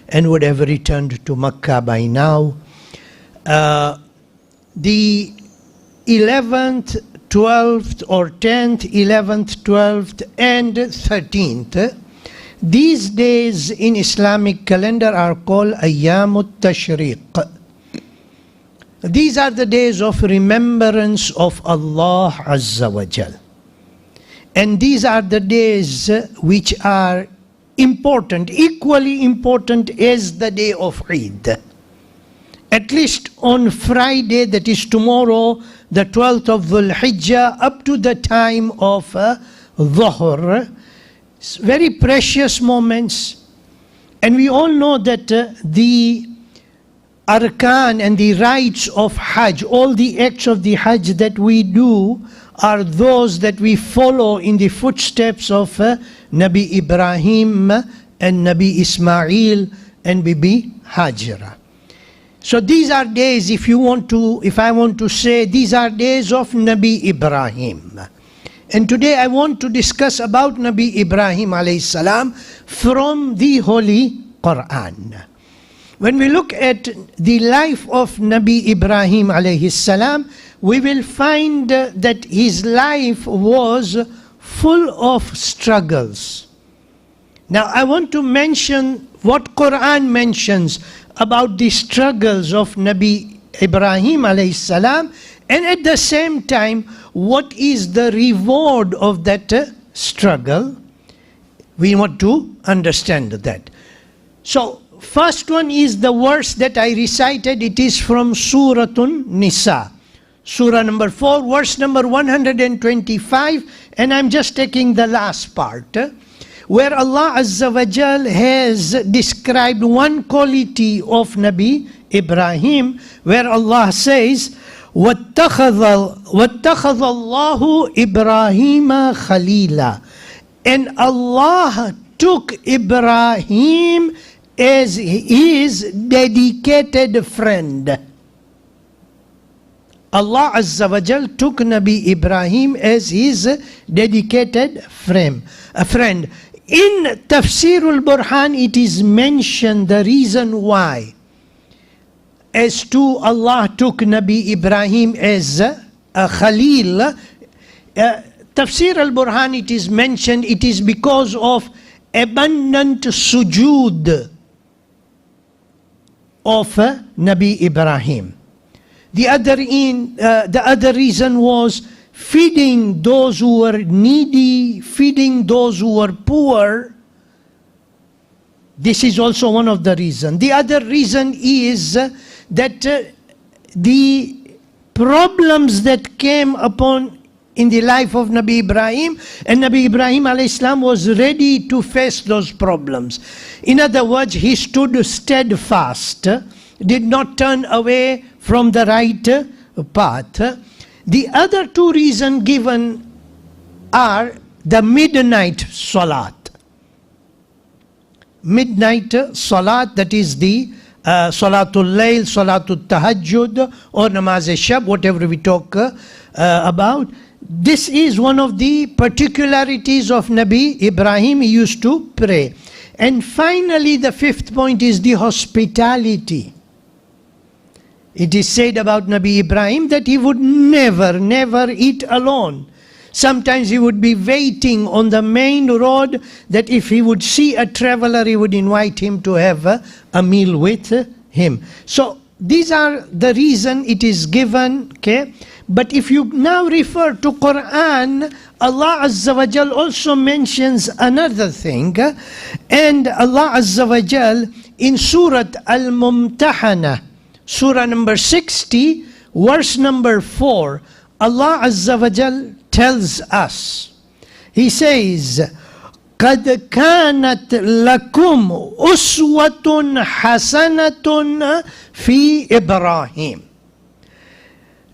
and would have returned to Makkah by now. The 11th, 12th or 10th, 11th, 12th and 13th, these days in Islamic calendar are called Ayyamut Tashriq. These are the days of remembrance of Allah Azza wa Jal. And these are the days which are important, equally important as the day of Eid. At least on Friday, that is tomorrow, the 12th of Dhul Hijjah, up to the time of Dhuhr, very precious moments. And we all know that the arkan and the rites of Hajj, all the acts of the Hajj that we do are those that we follow in the footsteps of Nabi Ibrahim and Nabi Ismail and Bibi Hajra. So these are days, if I want to say, these are days of Nabi Ibrahim. And today I want to discuss about Nabi Ibrahim alayhi salam from the Holy Quran. When we look at the life of Nabi Ibrahim alayhi salam, we will find that his life was full of struggles. Now I want to mention what Quran mentions about the struggles of Nabi Ibrahim alayhi salam, and at the same time what is the reward of that struggle. We want to understand that. So first one is the verse that I recited. It is from Suratun Nisa, Surah number 4, verse number 125, and I'm just taking the last part, where Allah Azza wa Jal has described one quality of Nabi Ibrahim, where Allah says, وَاتَّخَذَ اللَّهُ إِبْرَاهِيمَ خَلِيلًا. And Allah took Ibrahim as his dedicated friend. Allah Azza wa Jal took Nabi Ibrahim as his dedicated friend. In Tafsirul Burhan it is mentioned the reason why as to Allah took Nabi Ibrahim as a Khalil. Tafsir al-Burhan it is mentioned it is because of abundant sujood of Nabi Ibrahim. The other reason was feeding those who were needy, feeding those who were poor. This is also one of the reasons. The other reason is that the problems that came upon in the life of Nabi Ibrahim, and Nabi Ibrahim alayhi salam was ready to face those problems. In other words, he stood steadfast, did not turn away from the right path. The other two reasons given are the midnight salat. Midnight salat, that is the Salatul Layl, Salatul Tahajjud or Namaz-e-Shab, whatever we talk about. This is one of the particularities of Nabi Ibrahim. He used to pray. And finally, the fifth point is the hospitality. It is said about Nabi Ibrahim that he would never eat alone. Sometimes he would be waiting on the main road, that if he would see a traveler, he would invite him to have a meal with him. So these are the reason it is given, okay? But if you now refer to Quran, Allah Azza wa Jal also mentions another thing, and Allah Azza wa Jal in Surah Al-Mumtahana, Surah number 60, verse number 4, Allah Azza wa Jal tells us, He says, قَدْ كَانَتْ لَكُمْ أُسْوَةٌ حَسَنَةٌ فِي إِبْرَاهِيمَ.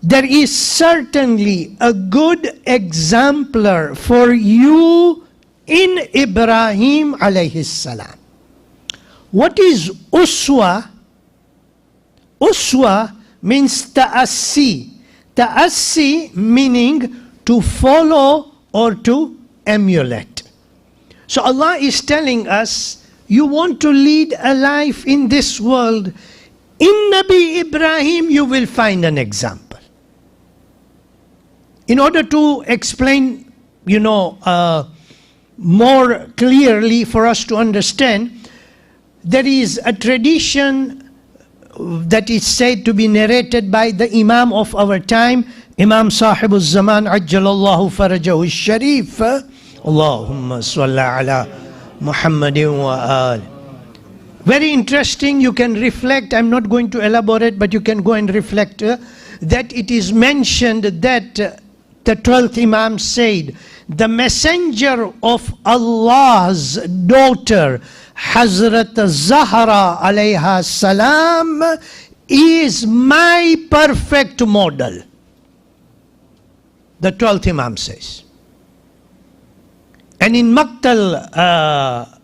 There is certainly a good exemplar for you in Ibrahim alayhi salam. What is uswa? Uswa means ta'assi. Ta'assi meaning to follow or to emulate. So Allah is telling us, you want to lead a life in this world, in Nabi Ibrahim you will find an example. In order to explain, more clearly for us to understand, there is a tradition that is said to be narrated by the Imam of our time, Imam Sahibul Zaman Ajjalallahu Farajahu Sharif. Allahumma salli ala Muhammadin wa al. Very interesting, you can reflect, I'm not going to elaborate, but you can go and reflect that it is mentioned that the 12th Imam said, the messenger of Allah's daughter, Hazrat Zahra alayha salam, is my perfect model. The 12th Imam says. And in Maqtal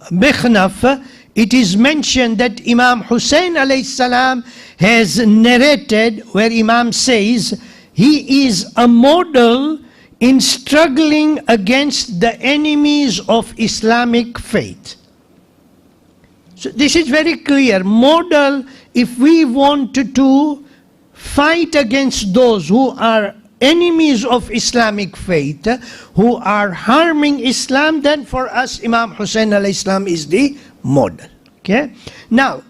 Mikhnaf, it is mentioned that Imam Husain alayhi salam has narrated where Imam says, he is a model in struggling against the enemies of Islamic faith. So this is very clear. Model, if we want to fight against those who are enemies of Islamic faith, who are harming Islam, then for us Imam Hussein alayhi salam is the model. Okay? Now,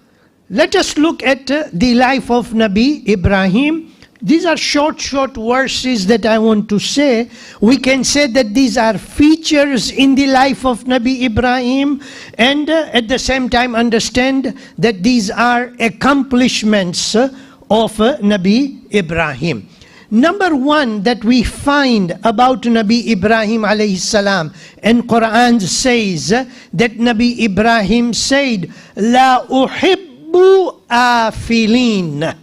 let us look at the life of Nabi Ibrahim. These are short verses that I want to say. We can say that these are features in the life of Nabi Ibrahim, and at the same time understand that these are accomplishments of Nabi Ibrahim. Number one that we find about Nabi Ibrahim alayhi salam, and Quran says that Nabi Ibrahim said, La uhibbu afilin.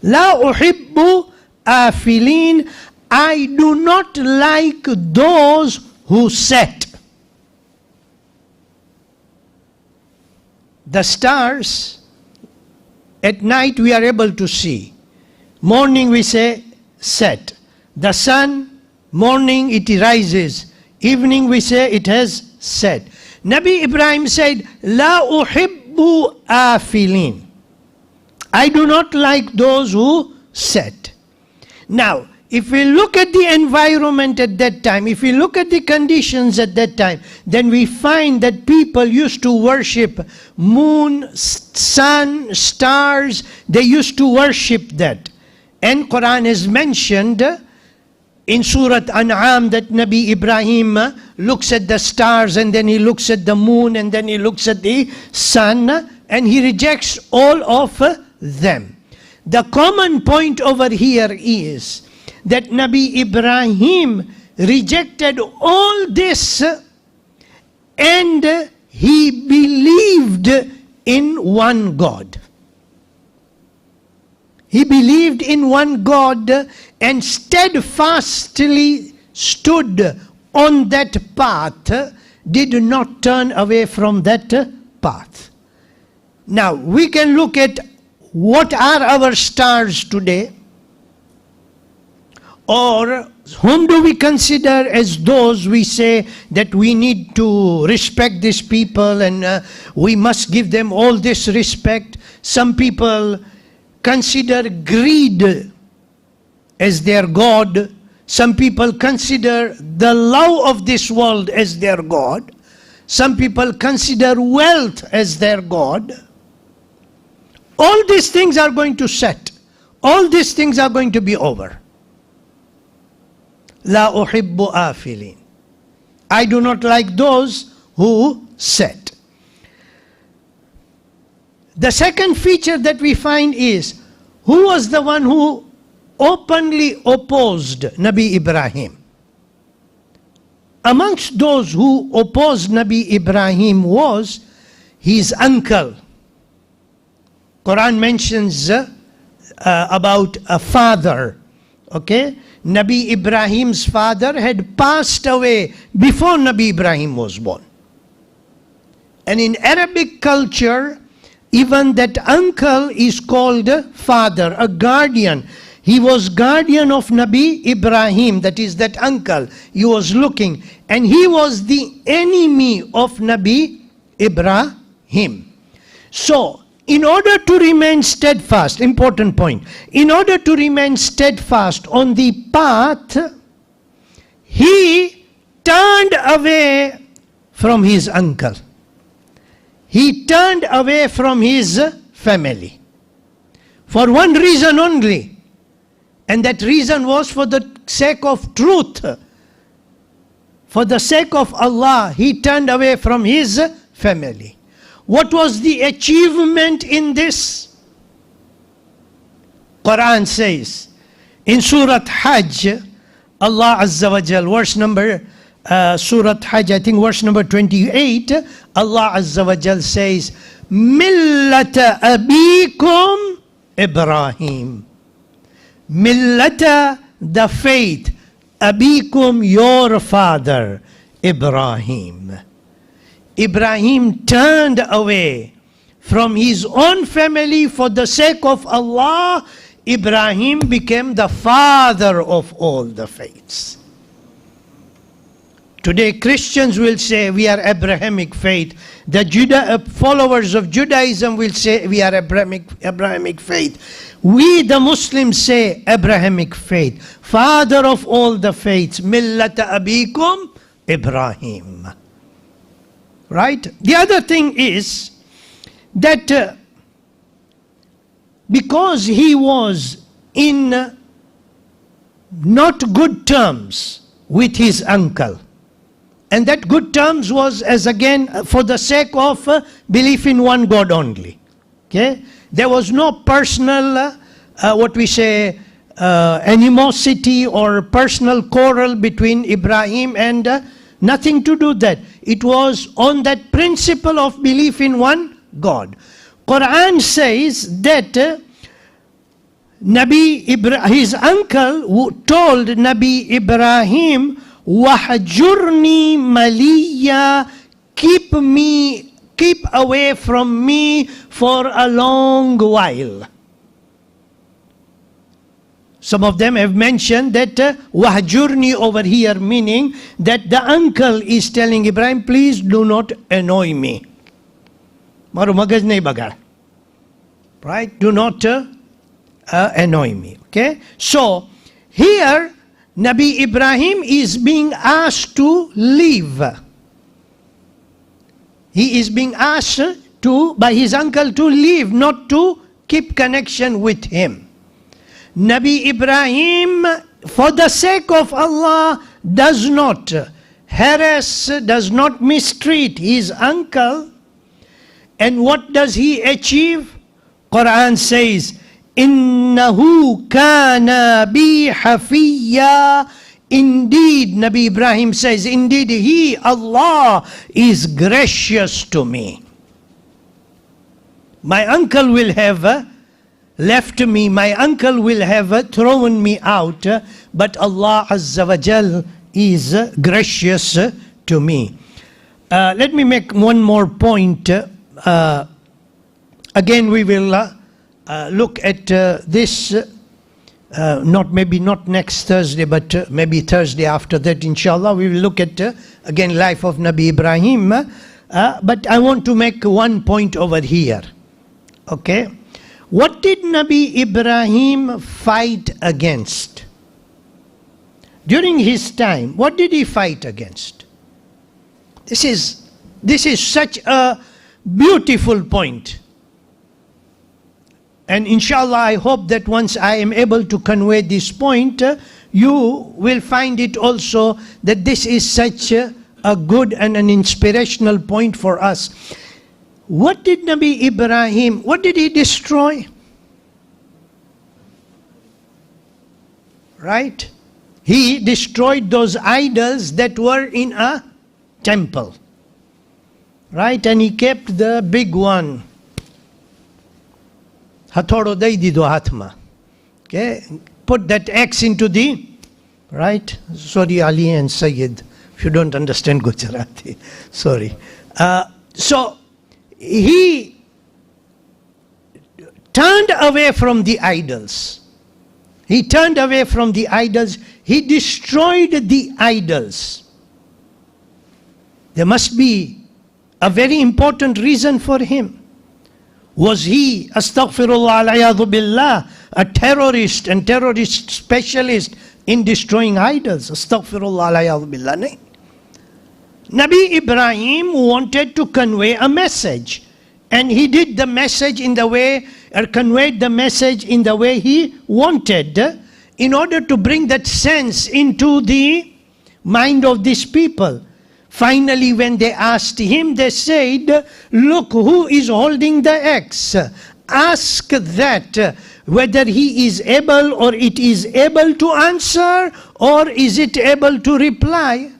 La uhibbu afilin. I do not like those who set. The stars, at night we are able to see. Morning we say set. The sun, morning it rises. Evening we say it has set. Nabi Ibrahim said, La uhibbu afilin. I do not like those who set. Now, if we look at the environment at that time, if we look at the conditions at that time, then we find that people used to worship moon, sun, stars. They used to worship that. And Quran has mentioned in Surah An'am that Nabi Ibrahim looks at the stars, and then he looks at the moon, and then he looks at the sun, and he rejects all of them. The common point over here is that Nabi Ibrahim rejected all this, and he believed in one God. He believed in one God and steadfastly stood on that path, did not turn away from that path. Now, we can look at what are our stars today, or whom do we consider as those we say that we need to respect these people and we must give them all this respect. Some people consider greed as their God. Some people consider the love of this world as their God. Some people consider wealth as their God. All these things are going to set. All these things are going to be over. La uhibbu afilin. I do not like those who set. The second feature that we find is, who was the one who openly opposed Nabi Ibrahim? Amongst those who opposed Nabi Ibrahim was his uncle. Quran mentions about a father. Okay? Nabi Ibrahim's father had passed away before Nabi Ibrahim was born. And in Arabic culture, even that uncle is called father, a guardian. He was guardian of Nabi Ibrahim, that is that uncle. He was looking, and he was the enemy of Nabi Ibrahim. So, in order to remain steadfast, important point, in order to remain steadfast on the path, he turned away from his uncle. He turned away from his family. For one reason only. And that reason was for the sake of truth. For the sake of Allah, he turned away from his family. What was the achievement in this? Quran says, in Surah Hajj, Allah Azza wa Jal, verse number, Surah Hajj, I think verse number 28, Allah Azza wa Jal says, Millata abikum Ibrahim. Millata, the faith, abikum, your father, Ibrahim. Ibrahim turned away from his own family for the sake of Allah. Ibrahim became the father of all the faiths. Today Christians will say we are Abrahamic faith. The followers of Judaism will say we are Abrahamic faith. We the Muslims say Abrahamic faith. Father of all the faiths. Millata abikum Ibrahim. Right? The other thing is that because he was in not good terms with his uncle, and that good terms was as again for the sake of belief in one God only. Okay? There was no personal, what we say, animosity or personal quarrel between Ibrahim and nothing to do that. It was on that principle of belief in one God. Quran says that his uncle told Nabi Ibrahim, Wahjurni maliya, keep away from me for a long while. Some of them have mentioned that wahjurni over here meaning that the uncle is telling Ibrahim, please do not annoy me. Maru magaz nahi bagad. Right? Do not annoy me. Okay? So, here Nabi Ibrahim is being asked to leave. He is being asked by his uncle to leave, not to keep connection with him. Nabi Ibrahim, for the sake of Allah, does not harass, does not mistreat his uncle. And what does he achieve? Quran says, Innahu kana bi hafiyya. Indeed, Nabi Ibrahim says, indeed he, Allah, is gracious to me. My uncle will have left me, my uncle will have thrown me out, but Allah Azza wa Jal is gracious to me. Let me make one more point. Again, we will look at this, maybe not next Thursday, but maybe Thursday after that, inshallah. We will look at, again, life of Nabi Ibrahim. But I want to make one point over here. Okay? What did Nabi Ibrahim fight against? During his time, what did he fight against? This is such a beautiful point. And inshallah, I hope that once I am able to convey this point, you will find it also that this is such a good and an inspirational point for us. what did Nabi Ibrahim, what did he destroy? Right? He destroyed those idols that were in a temple. Right? And he kept the big one. Hathodo dei dido hathma. Okay? Put that X into the, right? Sorry, Ali and Sayyid, if you don't understand Gujarati. Sorry. So, he turned away from the idols. He turned away from the idols. He destroyed the idols. There must be a very important reason for him. Was he, astaghfirullah alayadu billah, a terrorist and terrorist specialist in destroying idols? Astaghfirullah alayadu billah. No. Nabi Ibrahim wanted to convey a message. And he did the message in the way, or conveyed the message in the way he wanted, in order to bring that sense into the mind of these people. Finally, when they asked him, they said, look, who is holding the X? Ask that whether he is able or it is able to answer, or is it able to reply?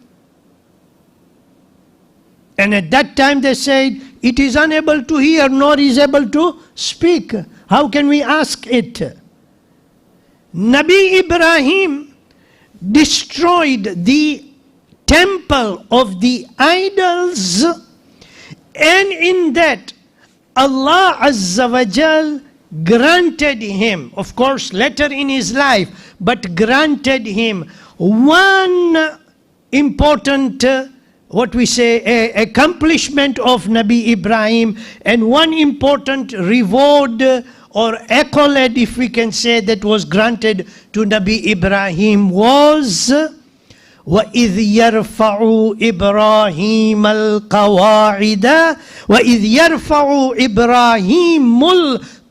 And at that time they said, it is unable to hear nor is able to speak. How can we ask it? Nabi Ibrahim destroyed the temple of the idols, and in that Allah Azza wa Jal granted him, of course later in his life, but granted him one important what we say, accomplishment of Nabi Ibrahim, and one important reward or accolade, if we can say, that was granted to Nabi Ibrahim was وَإِذْ يَرْفَعُ إِبْرَاهِيمَ الْقَوَاعِدَ وَإِذْ يَرْفَعُ إِبْرَاهِيمُ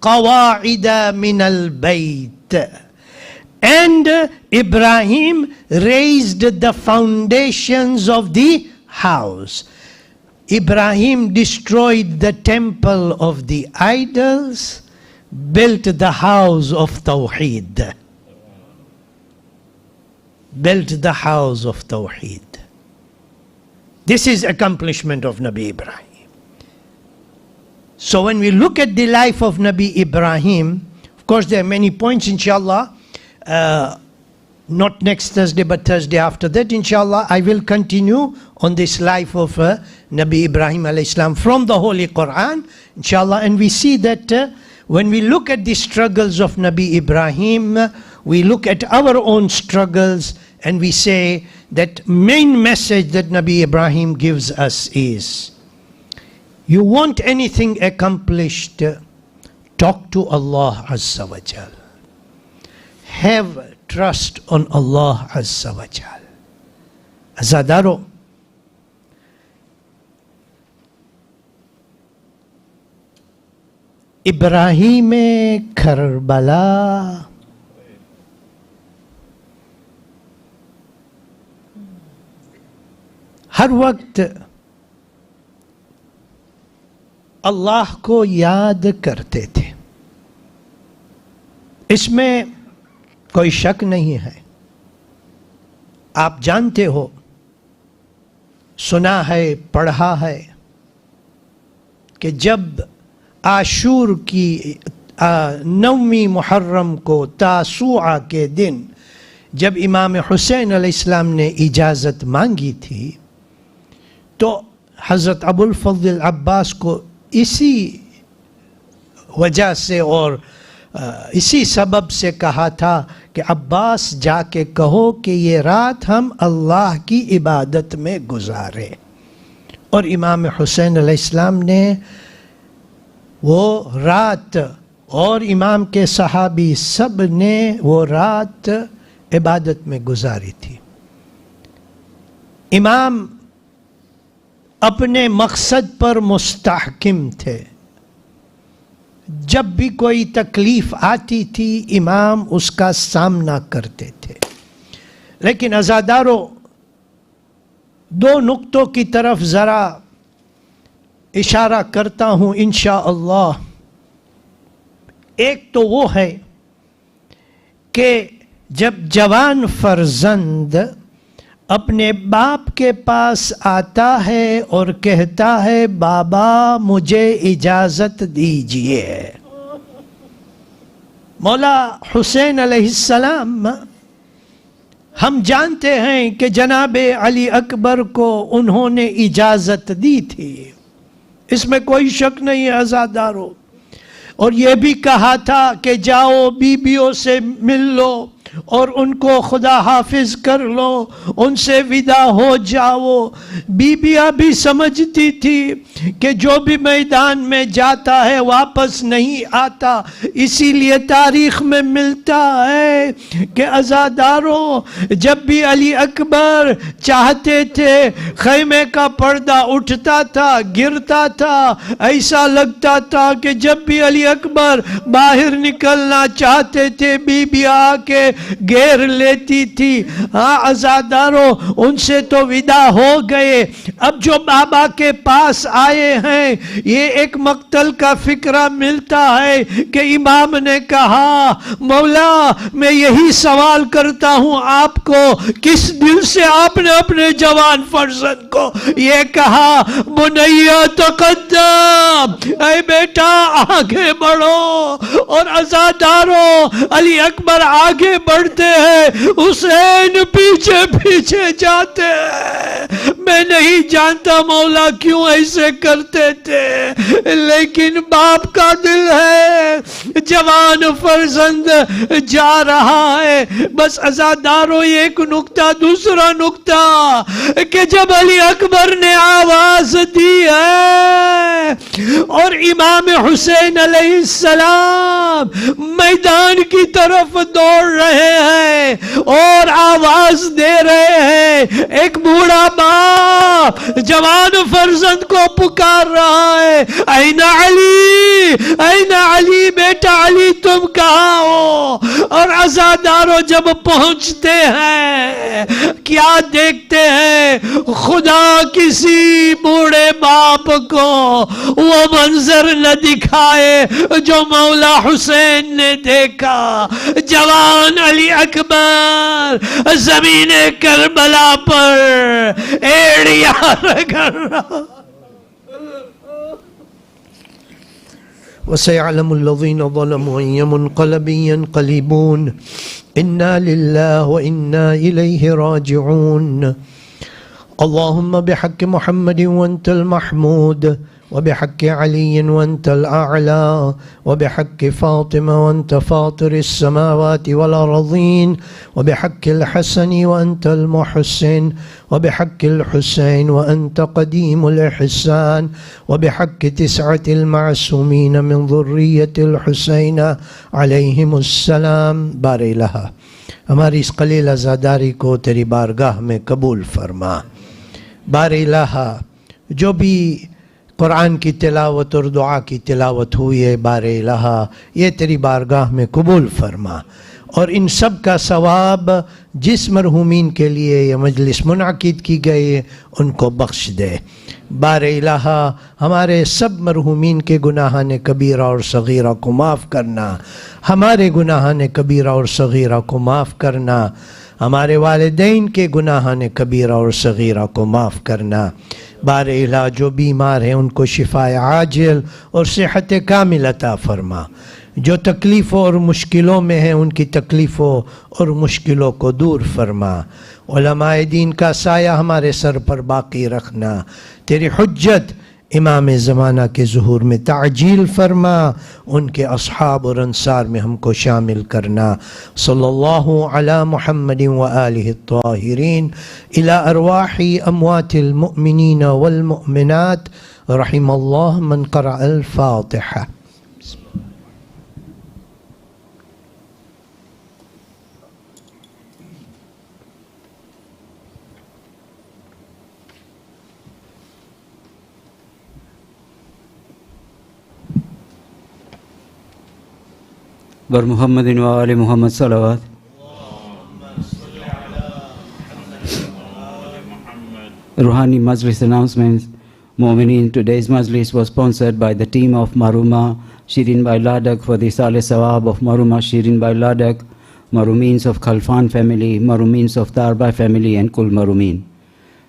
الْقَوَاعِدَ مِنَ الْبَيْتِ. And Ibrahim raised the foundations of the house. Ibrahim destroyed the temple of the idols, built the house of Tawheed. Built the house of Tawheed. This is accomplishment of Nabi Ibrahim. So when we look at the life of Nabi Ibrahim, of course there are many points, inshallah. Not next Thursday, but Thursday after that, inshallah, I will continue on this life of Nabi Ibrahim alayhi salam from the Holy Quran, inshallah. And we see that when we look at the struggles of Nabi Ibrahim, we look at our own struggles, and we say that main message that Nabi Ibrahim gives us is, you want anything accomplished, talk to Allah Azza wa Jal. Have trust on Allah Azza wa Jal. Azadaro, Ibrahim Karbala हर वक्त अल्लाह को याद करते थे, इसमें कोई शक नहीं है। आप जानते हो, सुना है, पढ़ा है कि जब आशूर की 9वीं मुहर्रम को तासुआ के दिन जब इमाम हुसैन अलैहिस्सलाम ने इजाज़त मांगी थी, तो हज़रत अबुल फज़ल अब्बास को इसी वजह से और इसी सबब से कहा था कि अब्बास जाके कहो कि ये रात हम अल्लाह की इबादत में गुजारे। और इमाम हुसैन अलैहिस्सलाम ने वो रात, और इमाम के सहाबी सब ने वो रात इबादत में गुजारी थी। इमाम अपने मकसद पर मुस्तहकिम थे। जब भी कोई तकलीफ आती थी, इमाम उसका सामना करते थे। लेकिन अज़ादारों, दो नुक्तों की तरफ ज़रा اشارہ کرتا ہوں انشاءاللہ. ایک تو وہ ہے کہ جب جوان فرزند اپنے باپ کے پاس آتا ہے اور کہتا ہے بابا مجھے اجازت دیجئے. مولا حسین علیہ السلام ہم جانتے ہیں کہ جناب علی اکبر کو انہوں نے اجازت دی تھی، اس میں کوئی شک نہیں ہے عزادارو، اور یہ بھی کہا تھا کہ جاؤ بیویوں سے مل لو اور ان کو خدا حافظ کر لو، ان سے ودا ہو جاؤ. بیویاں بھی سمجھتی تھی کہ جو بھی میدان میں جاتا ہے واپس نہیں آتا، اسی لیے تاریخ میں ملتا ہے کہ عزاداروں جب بھی علی اکبر چاہتے تھے خیمے کا پردہ اٹھتا تھا، گرتا تھا، ایسا لگتا تھا کہ جب بھی علی اکبر باہر نکلنا چاہتے تھے بیویاں آ کے گھیر لیتی تھی. ہاں عزاداروں ان سے تو ودا ہو گئے. اب جو بابا کے پاس آئے ہیں یہ ایک مقتل کا فکرہ ملتا ہے کہ امام نے کہا مولا میں یہی سوال کرتا ہوں آپ کو، کس دل سے آپ نے اپنے جوان فرزند کو یہ کہا بنیا تقدم، اے بیٹا آگے بڑھو. اور عزاداروں علی اکبر آگے بڑھتے ہیں، حسین پیچھے پیچھے جاتے ہیں. میں نہیں جانتا مولا کیوں ایسے کرتے تھے، لیکن باپ کا دل ہے، جوان فرزند جا رہا ہے. بس عزاداروں ایک نکتہ، دوسرا نکتہ کہ جب علی اکبر نے آواز دی ہے اور امام حسین علیہ السلام میدان کی طرف دوڑ رہے ہیں اور آواز دے رہے ہیں، ایک بوڑھا باپ جوان فرزند کو پکار رہا ہے این علی، این علی، بیٹا علی تم کہاں ہو؟ اور عزاداروں جب پہنچتے ہیں کیا دیکھتے ہیں؟ خدا کسی بوڑھے باپ کو وہ منظر نہ دکھائے جو مولا حسین نے دیکھا. جوان علی اکبر زمین کربلا پر ایڑیا رگڑ رہا. وَسَيَعْلَمُ الَّذِينَ ظَلَمُوا أَيَّ مُنْقَلَبٍ يَنْقَلِبُونَ إِنَّا لِلَّهِ وَإِنَّا إِلَيْهِ رَاجِعُونَ. اللهم بحق محمد وانت المحمود، وبحق علي وانت الأعلى، وبحق فاطمة وانت فاطر السماوات والأرضين، وبحق الحسن وانت المحسن، وبحق الحسين وانت قديم الإحسان، وبحق 9 المعصومين من ذرية الحسين عليهم السلام. بار الہ ہماری اس قلیل عزاداری کو تیری بارگاہ میں قبول فرما. بار الہ جو بھی قرآن کی تلاوت اور دعا کی تلاوت ہوئی ہے بار الہ یہ تیری بارگاہ میں قبول فرما، اور ان سب کا ثواب جس مرحومین کے لیے یہ مجلس منعقد کی گئی ان کو بخش دے. بار الہ ہمارے سب مرحومین کے گناہان کبیرہ اور صغیرہ کو معاف کرنا، ہمارے گناہان کبیرہ اور صغیرہ کو معاف کرنا، ہمارے والدین کے گناہان کبیرہ اور صغیرہ کو معاف کرنا. بار الہ جو بیمار ہیں ان کو شفاء عاجل اور صحت کامل عطا فرما، جو تکلیفوں اور مشکلوں میں ہیں ان کی تکلیفوں اور مشکلوں کو دور فرما. علماء دین کا سایہ ہمارے سر پر باقی رکھنا. تیری حجت امام زمانہ کے ظہور میں تعجیل فرما، ان کے اصحاب اور انصار میں ہم کو شامل کرنا. صلی اللہ علی محمد وآلہ الطاہرین. الی ارواح اموات المؤمنین والمؤمنات رحم اللہ من قرأ الفاتحہ. بر محمد و آل محمد صلوات. روحانی مجلس announcements. Mu'mineen, today's Majlis was sponsored by the team of Maruma Shirin by Ladakh for the Saleh Sawab of Maruma Shirin by Ladakh, Marumeens of Khalfan family, Marumeens of Tarbai family and Kul Marumeen.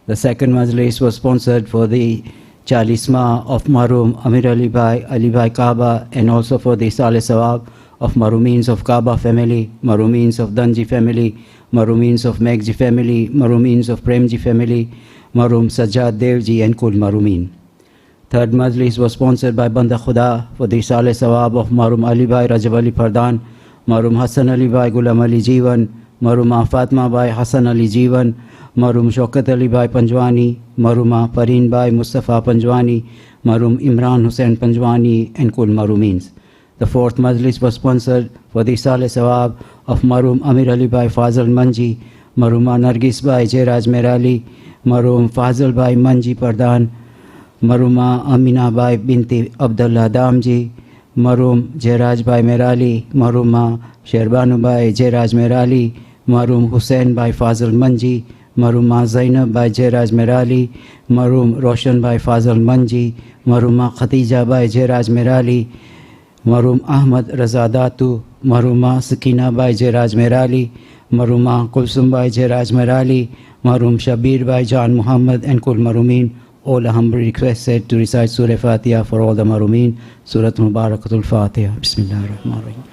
The second Majlis was sponsored for the Chalisma of Marum Amir Ali Bhai Kaaba, and also for the Saleh Sawab of Marumeens of Kaaba family, Marumeens of Danji family, Marumeens of Megji family, Marumeens of Premji family, Marum Sajjad Devji and Kul Marumeen. Third Majlis was sponsored by Banda Khuda for the Saleh Sawab of Marum Ali Bhai Rajab Ali Pardhan, Marum Hassan Ali Bhai Gulam Ali Jeevan, Maruma Fatma Bhai Hassan Ali Jeevan, Marum Shaukat Ali Bhai Panjwani, Maruma Pareen Bhai Mustafa Panjwani, Marum Imran Hussain Panjwani and Kul Marumeens. The fourth Majlis was sponsored for the Saleh Sawab of Marum Amir Ali Bhai Fazal Manji, Maruma Nargis Bhai Jairaj Merali, Marum Fazal Bhai Manji Pardhan, Maruma Amina Bhai Binti Abdullah Damji, Marum Jairaj Bhai Merali, Maruma Sherbanu Bhai Jairaj Merali, Marum Hussain Bhai Fazal Manji, Maruma Zainab Bhai Jairaj Merali, Marum Roshan Bhai Fazal Manji, Maruma Khatija Bhai Jairaj Merali, Marum Ahmad Razadatu, Maruma Sakina Bhai Jairaj Merali, Maruma Kulsum Bhai Jairaj Merali, Marum Shabir Bhai Jan Muhammad and Kul Marumeen. All are humbly requested to recite Surah Fatiha for all the Marumeen. Surah Mubarakatul Fatiha. Bismillah ar-Rahman ar-Rahim.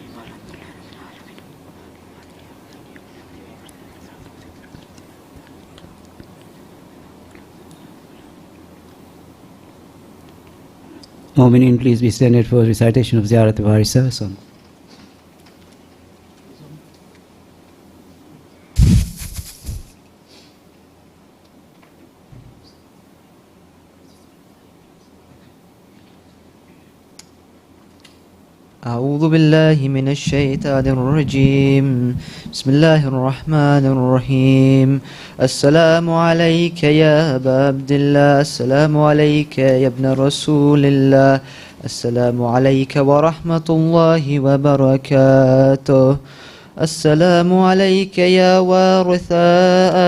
Mu'mineen, please be standing for recitation of Ziyarat of Hari Service. أعوذ بالله من الشيطان الرجيم. بسم الله الرحمن الرحيم. السلام عليك يا أبا عبد الله، السلام عليك يا ابن رسول الله، السلام عليك ورحمة الله وبركاته. السلام عليك يا وارث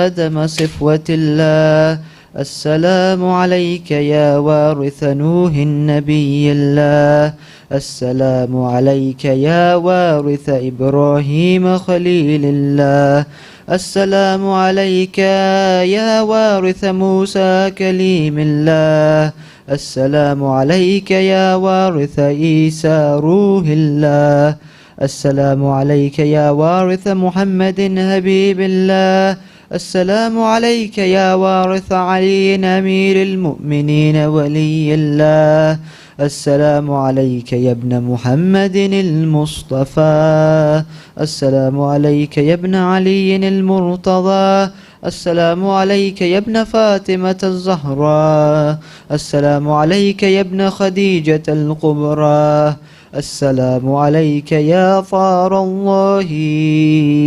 آدم صفوة الله، السلام عليك يا وارث نوح النبي الله، السلام عليك يا وارث إبراهيم خليل الله، السلام عليك يا وارث موسى كليم الله، السلام عليك يا وارث عيسى روح الله، السلام عليك يا وارث محمد حبيب الله، السلام عليك يا وارث علي أمير المؤمنين ولي الله، السلام عليك يا ابن محمد المصطفى، السلام عليك يا ابن علي المرتضى، السلام عليك يا ابن فاطمة الزهراء، السلام عليك يا ابن خديجة الكبرى، السلام عليك يا ثار الله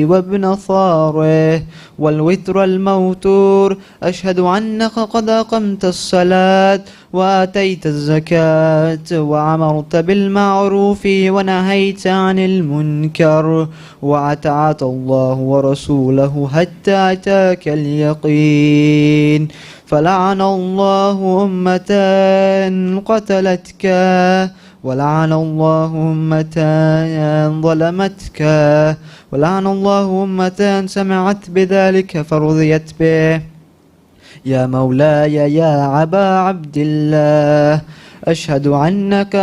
وابن ثاره والوتر الموتور، أشهد أنك قد أقمت الصلاة وآتيت الزكاة وأمرت بالمعروف ونهيت عن المنكر وأطعت الله ورسوله حتى أتاك اليقين، فلعن الله أمة قتلتك ولعن الله أمة ظلمتك ولعن الله أمة سمعت بذلك فرضيت به. يا مولاي يا أبا عبد الله، أشهد أنك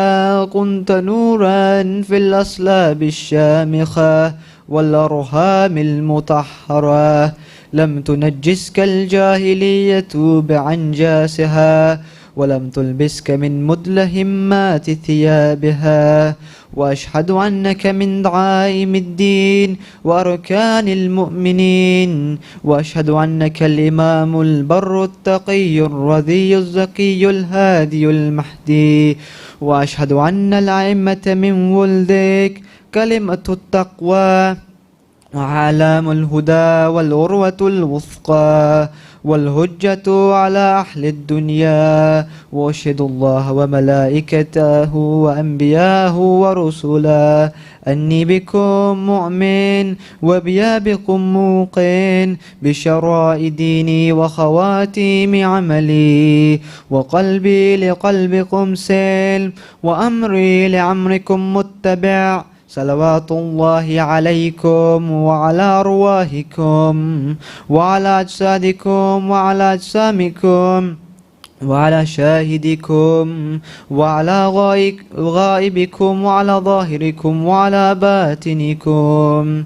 كنت نورا في الأصلاب الشامخة والأرحام المطهرة، لم تنجسك الجاهلية بعنجاسها ولم تلبسك من مدلهمات ثيابها، وأشهد أنك من دعائم الدين وأركان المؤمنين، وأشهد أنك الإمام البر التقي الرضي الزكي الهادي المهدي، وأشهد أن الأئمة من ولدك كلمة التقوى وعلام الهدى والعروة الوثقى، والهجة على أهل الدنيا، وأشهد الله وملائكته وأنبياءه ورسله أني بكم مؤمن وبيا بكم موقن بشرائع ديني وخواتيم عملي، وقلبي لقلبكم سلم وأمري لأمركم متبع. صلوات الله عليكم وعلى أرواحكم وعلى أجسادكم وعلى أجسامكم وعلى شاهدكم وعلى غائبكم وعلى ظاهركم وعلى باتنكم.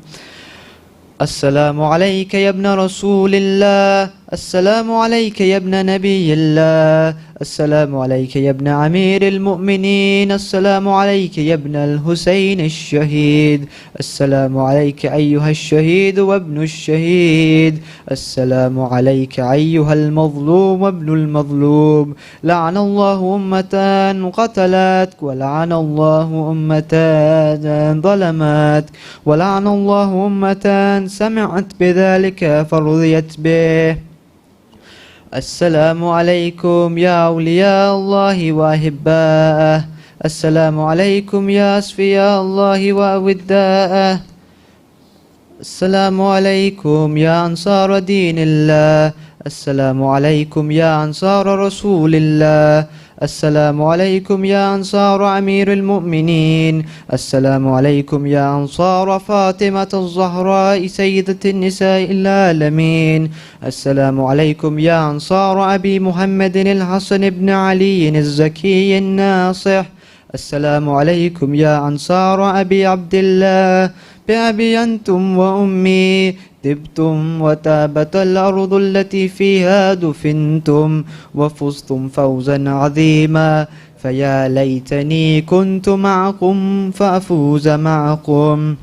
السلام عليك يا ابن رسول الله، السلام عليك يا ابن نبي الله، السلام عليك يا ابن أمير المؤمنين، السلام عليك يا ابن الحسين الشهيد، السلام عليك أيها الشهيد وابن الشهيد، السلام عليك أيها المظلوم وابن المظلوم. لعن الله أمة قتلت، ولعن الله أمة ظلمت، ولعن الله أمة سمعت بذلك فرضيت به. السلام عليكم يا أولياء الله وأحباءه، السلام عليكم يا أصفياء الله وأوداءه، السلام عليكم يا أنصار دين الله، السلام عليكم يا أنصار رسول الله، السلام عليكم يا أنصار أمير المؤمنين، السلام عليكم يا أنصار فاطمة الزهراء سيدة النساء العالمين، السلام عليكم يا أنصار أبي محمد الحسن بن علي الزكي الناصح، السلام عليكم يا أنصار أبي عبد الله، بأبي أنتم وأمي طبتم وتابت الأرض التي فيها دفنتم وفزتم فوزا عظيما، فيا ليتني كنت معكم فأفوز معكم.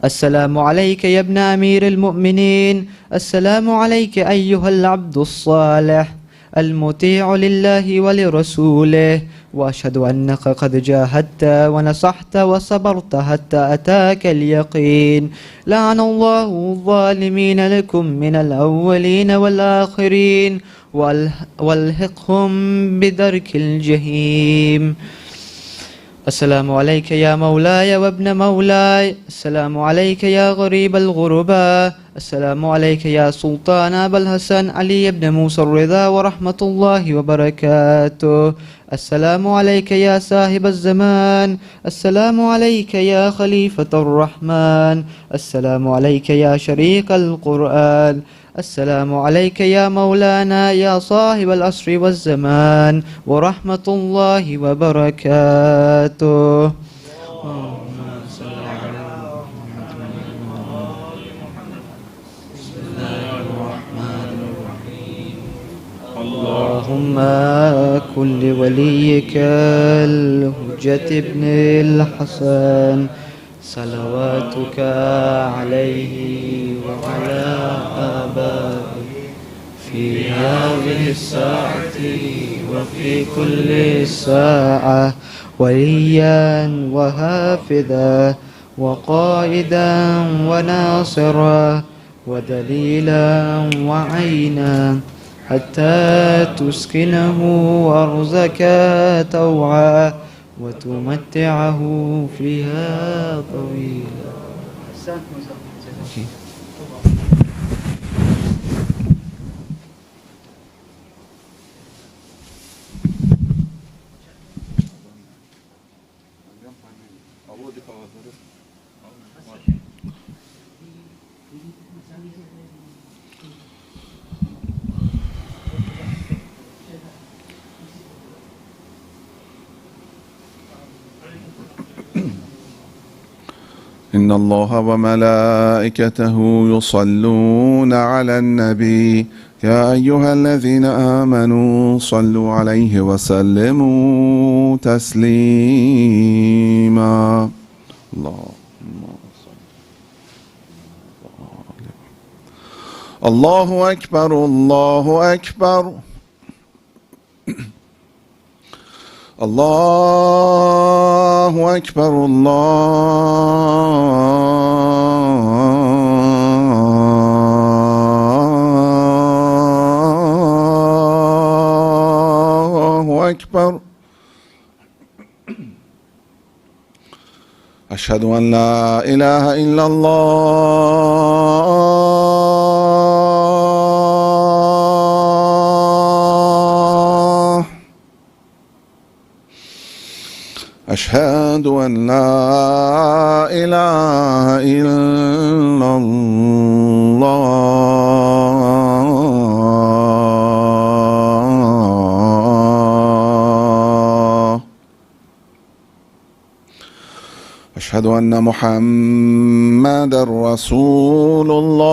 السلام عليك يا ابن أمير المؤمنين، السلام عليك أيها العبد الصالح المطيع لله ولرسوله، وأشهد أنك قد جاهدت ونصحت وصبرت حتى أتاك اليقين. لعن الله الظالمين لكم من الأولين والآخرين، والحقهم بدرك الجحيم. السلام عليك يا مولاي وابن مولاي، السلام عليك يا غريب الغرباء، السلام عليك يا سلطان أبا الحسن علي بن موسى الرضا ورحمة الله وبركاته، السلام عليك يا صاحب الزمان، السلام عليك يا خليفة الرحمن، السلام عليك يا شريك القرآن، السلام عليك يا مولانا يا صاحب العصر والزمان ورحمة الله وبركاته. اللهم كن لوليك الحجة ابن الحسن صلواتك عليه وعلى آبائه في هذه الساعة وفي كل ساعة وليا وحافظا وقائدا وناصرا ودليلا وعينا، حتى تسكنه أرزك طوعا وتمتعه فيها طويلا. إن الله وملائكته يصلون على النبي يا أيها الذين آمنوا صلوا عليه وسلموا تسليما. الله أكبر الله أكبر الله أكبر الله أشهد أن لا إله إلا الله. أشهد أن لا إله إلا الله. أشهد أن محمدا رسول الله.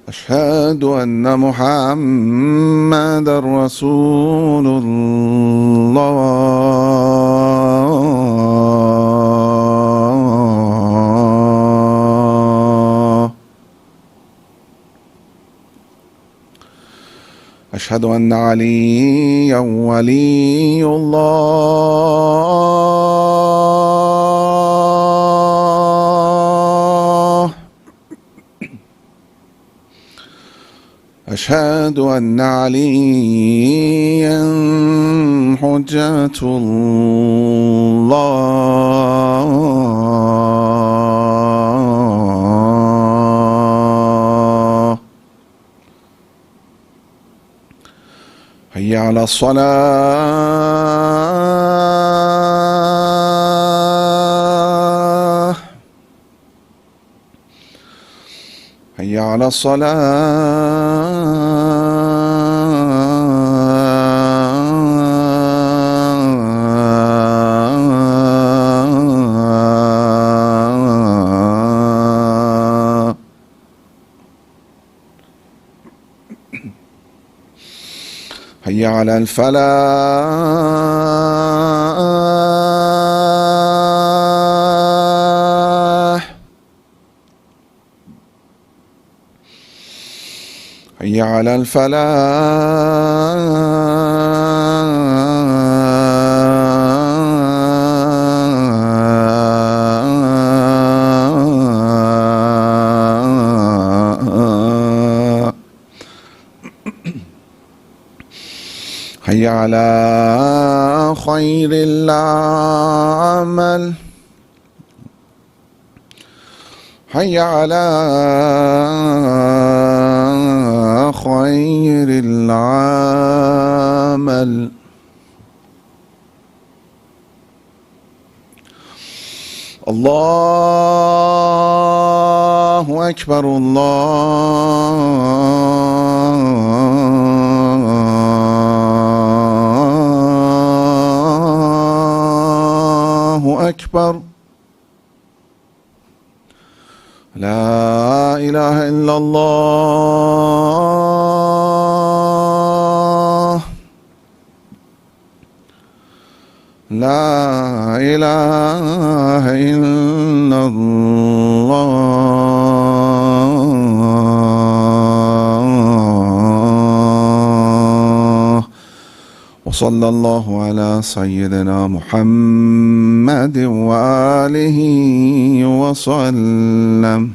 أشهد أن محمدا رسول الله. أشهد أن عليا ولي الله. أشهد أن عليا حجة الله. حي على الصلاة. حي على الصلاة. حي على الفلاح. حي على الفلاح. حي على خير العمل. حي على خير العمل. الله أكبر الله أكبر. لا إله إلا الله. لا إله إلا الله. وصلى الله على سيدنا محمد وآله وسلم.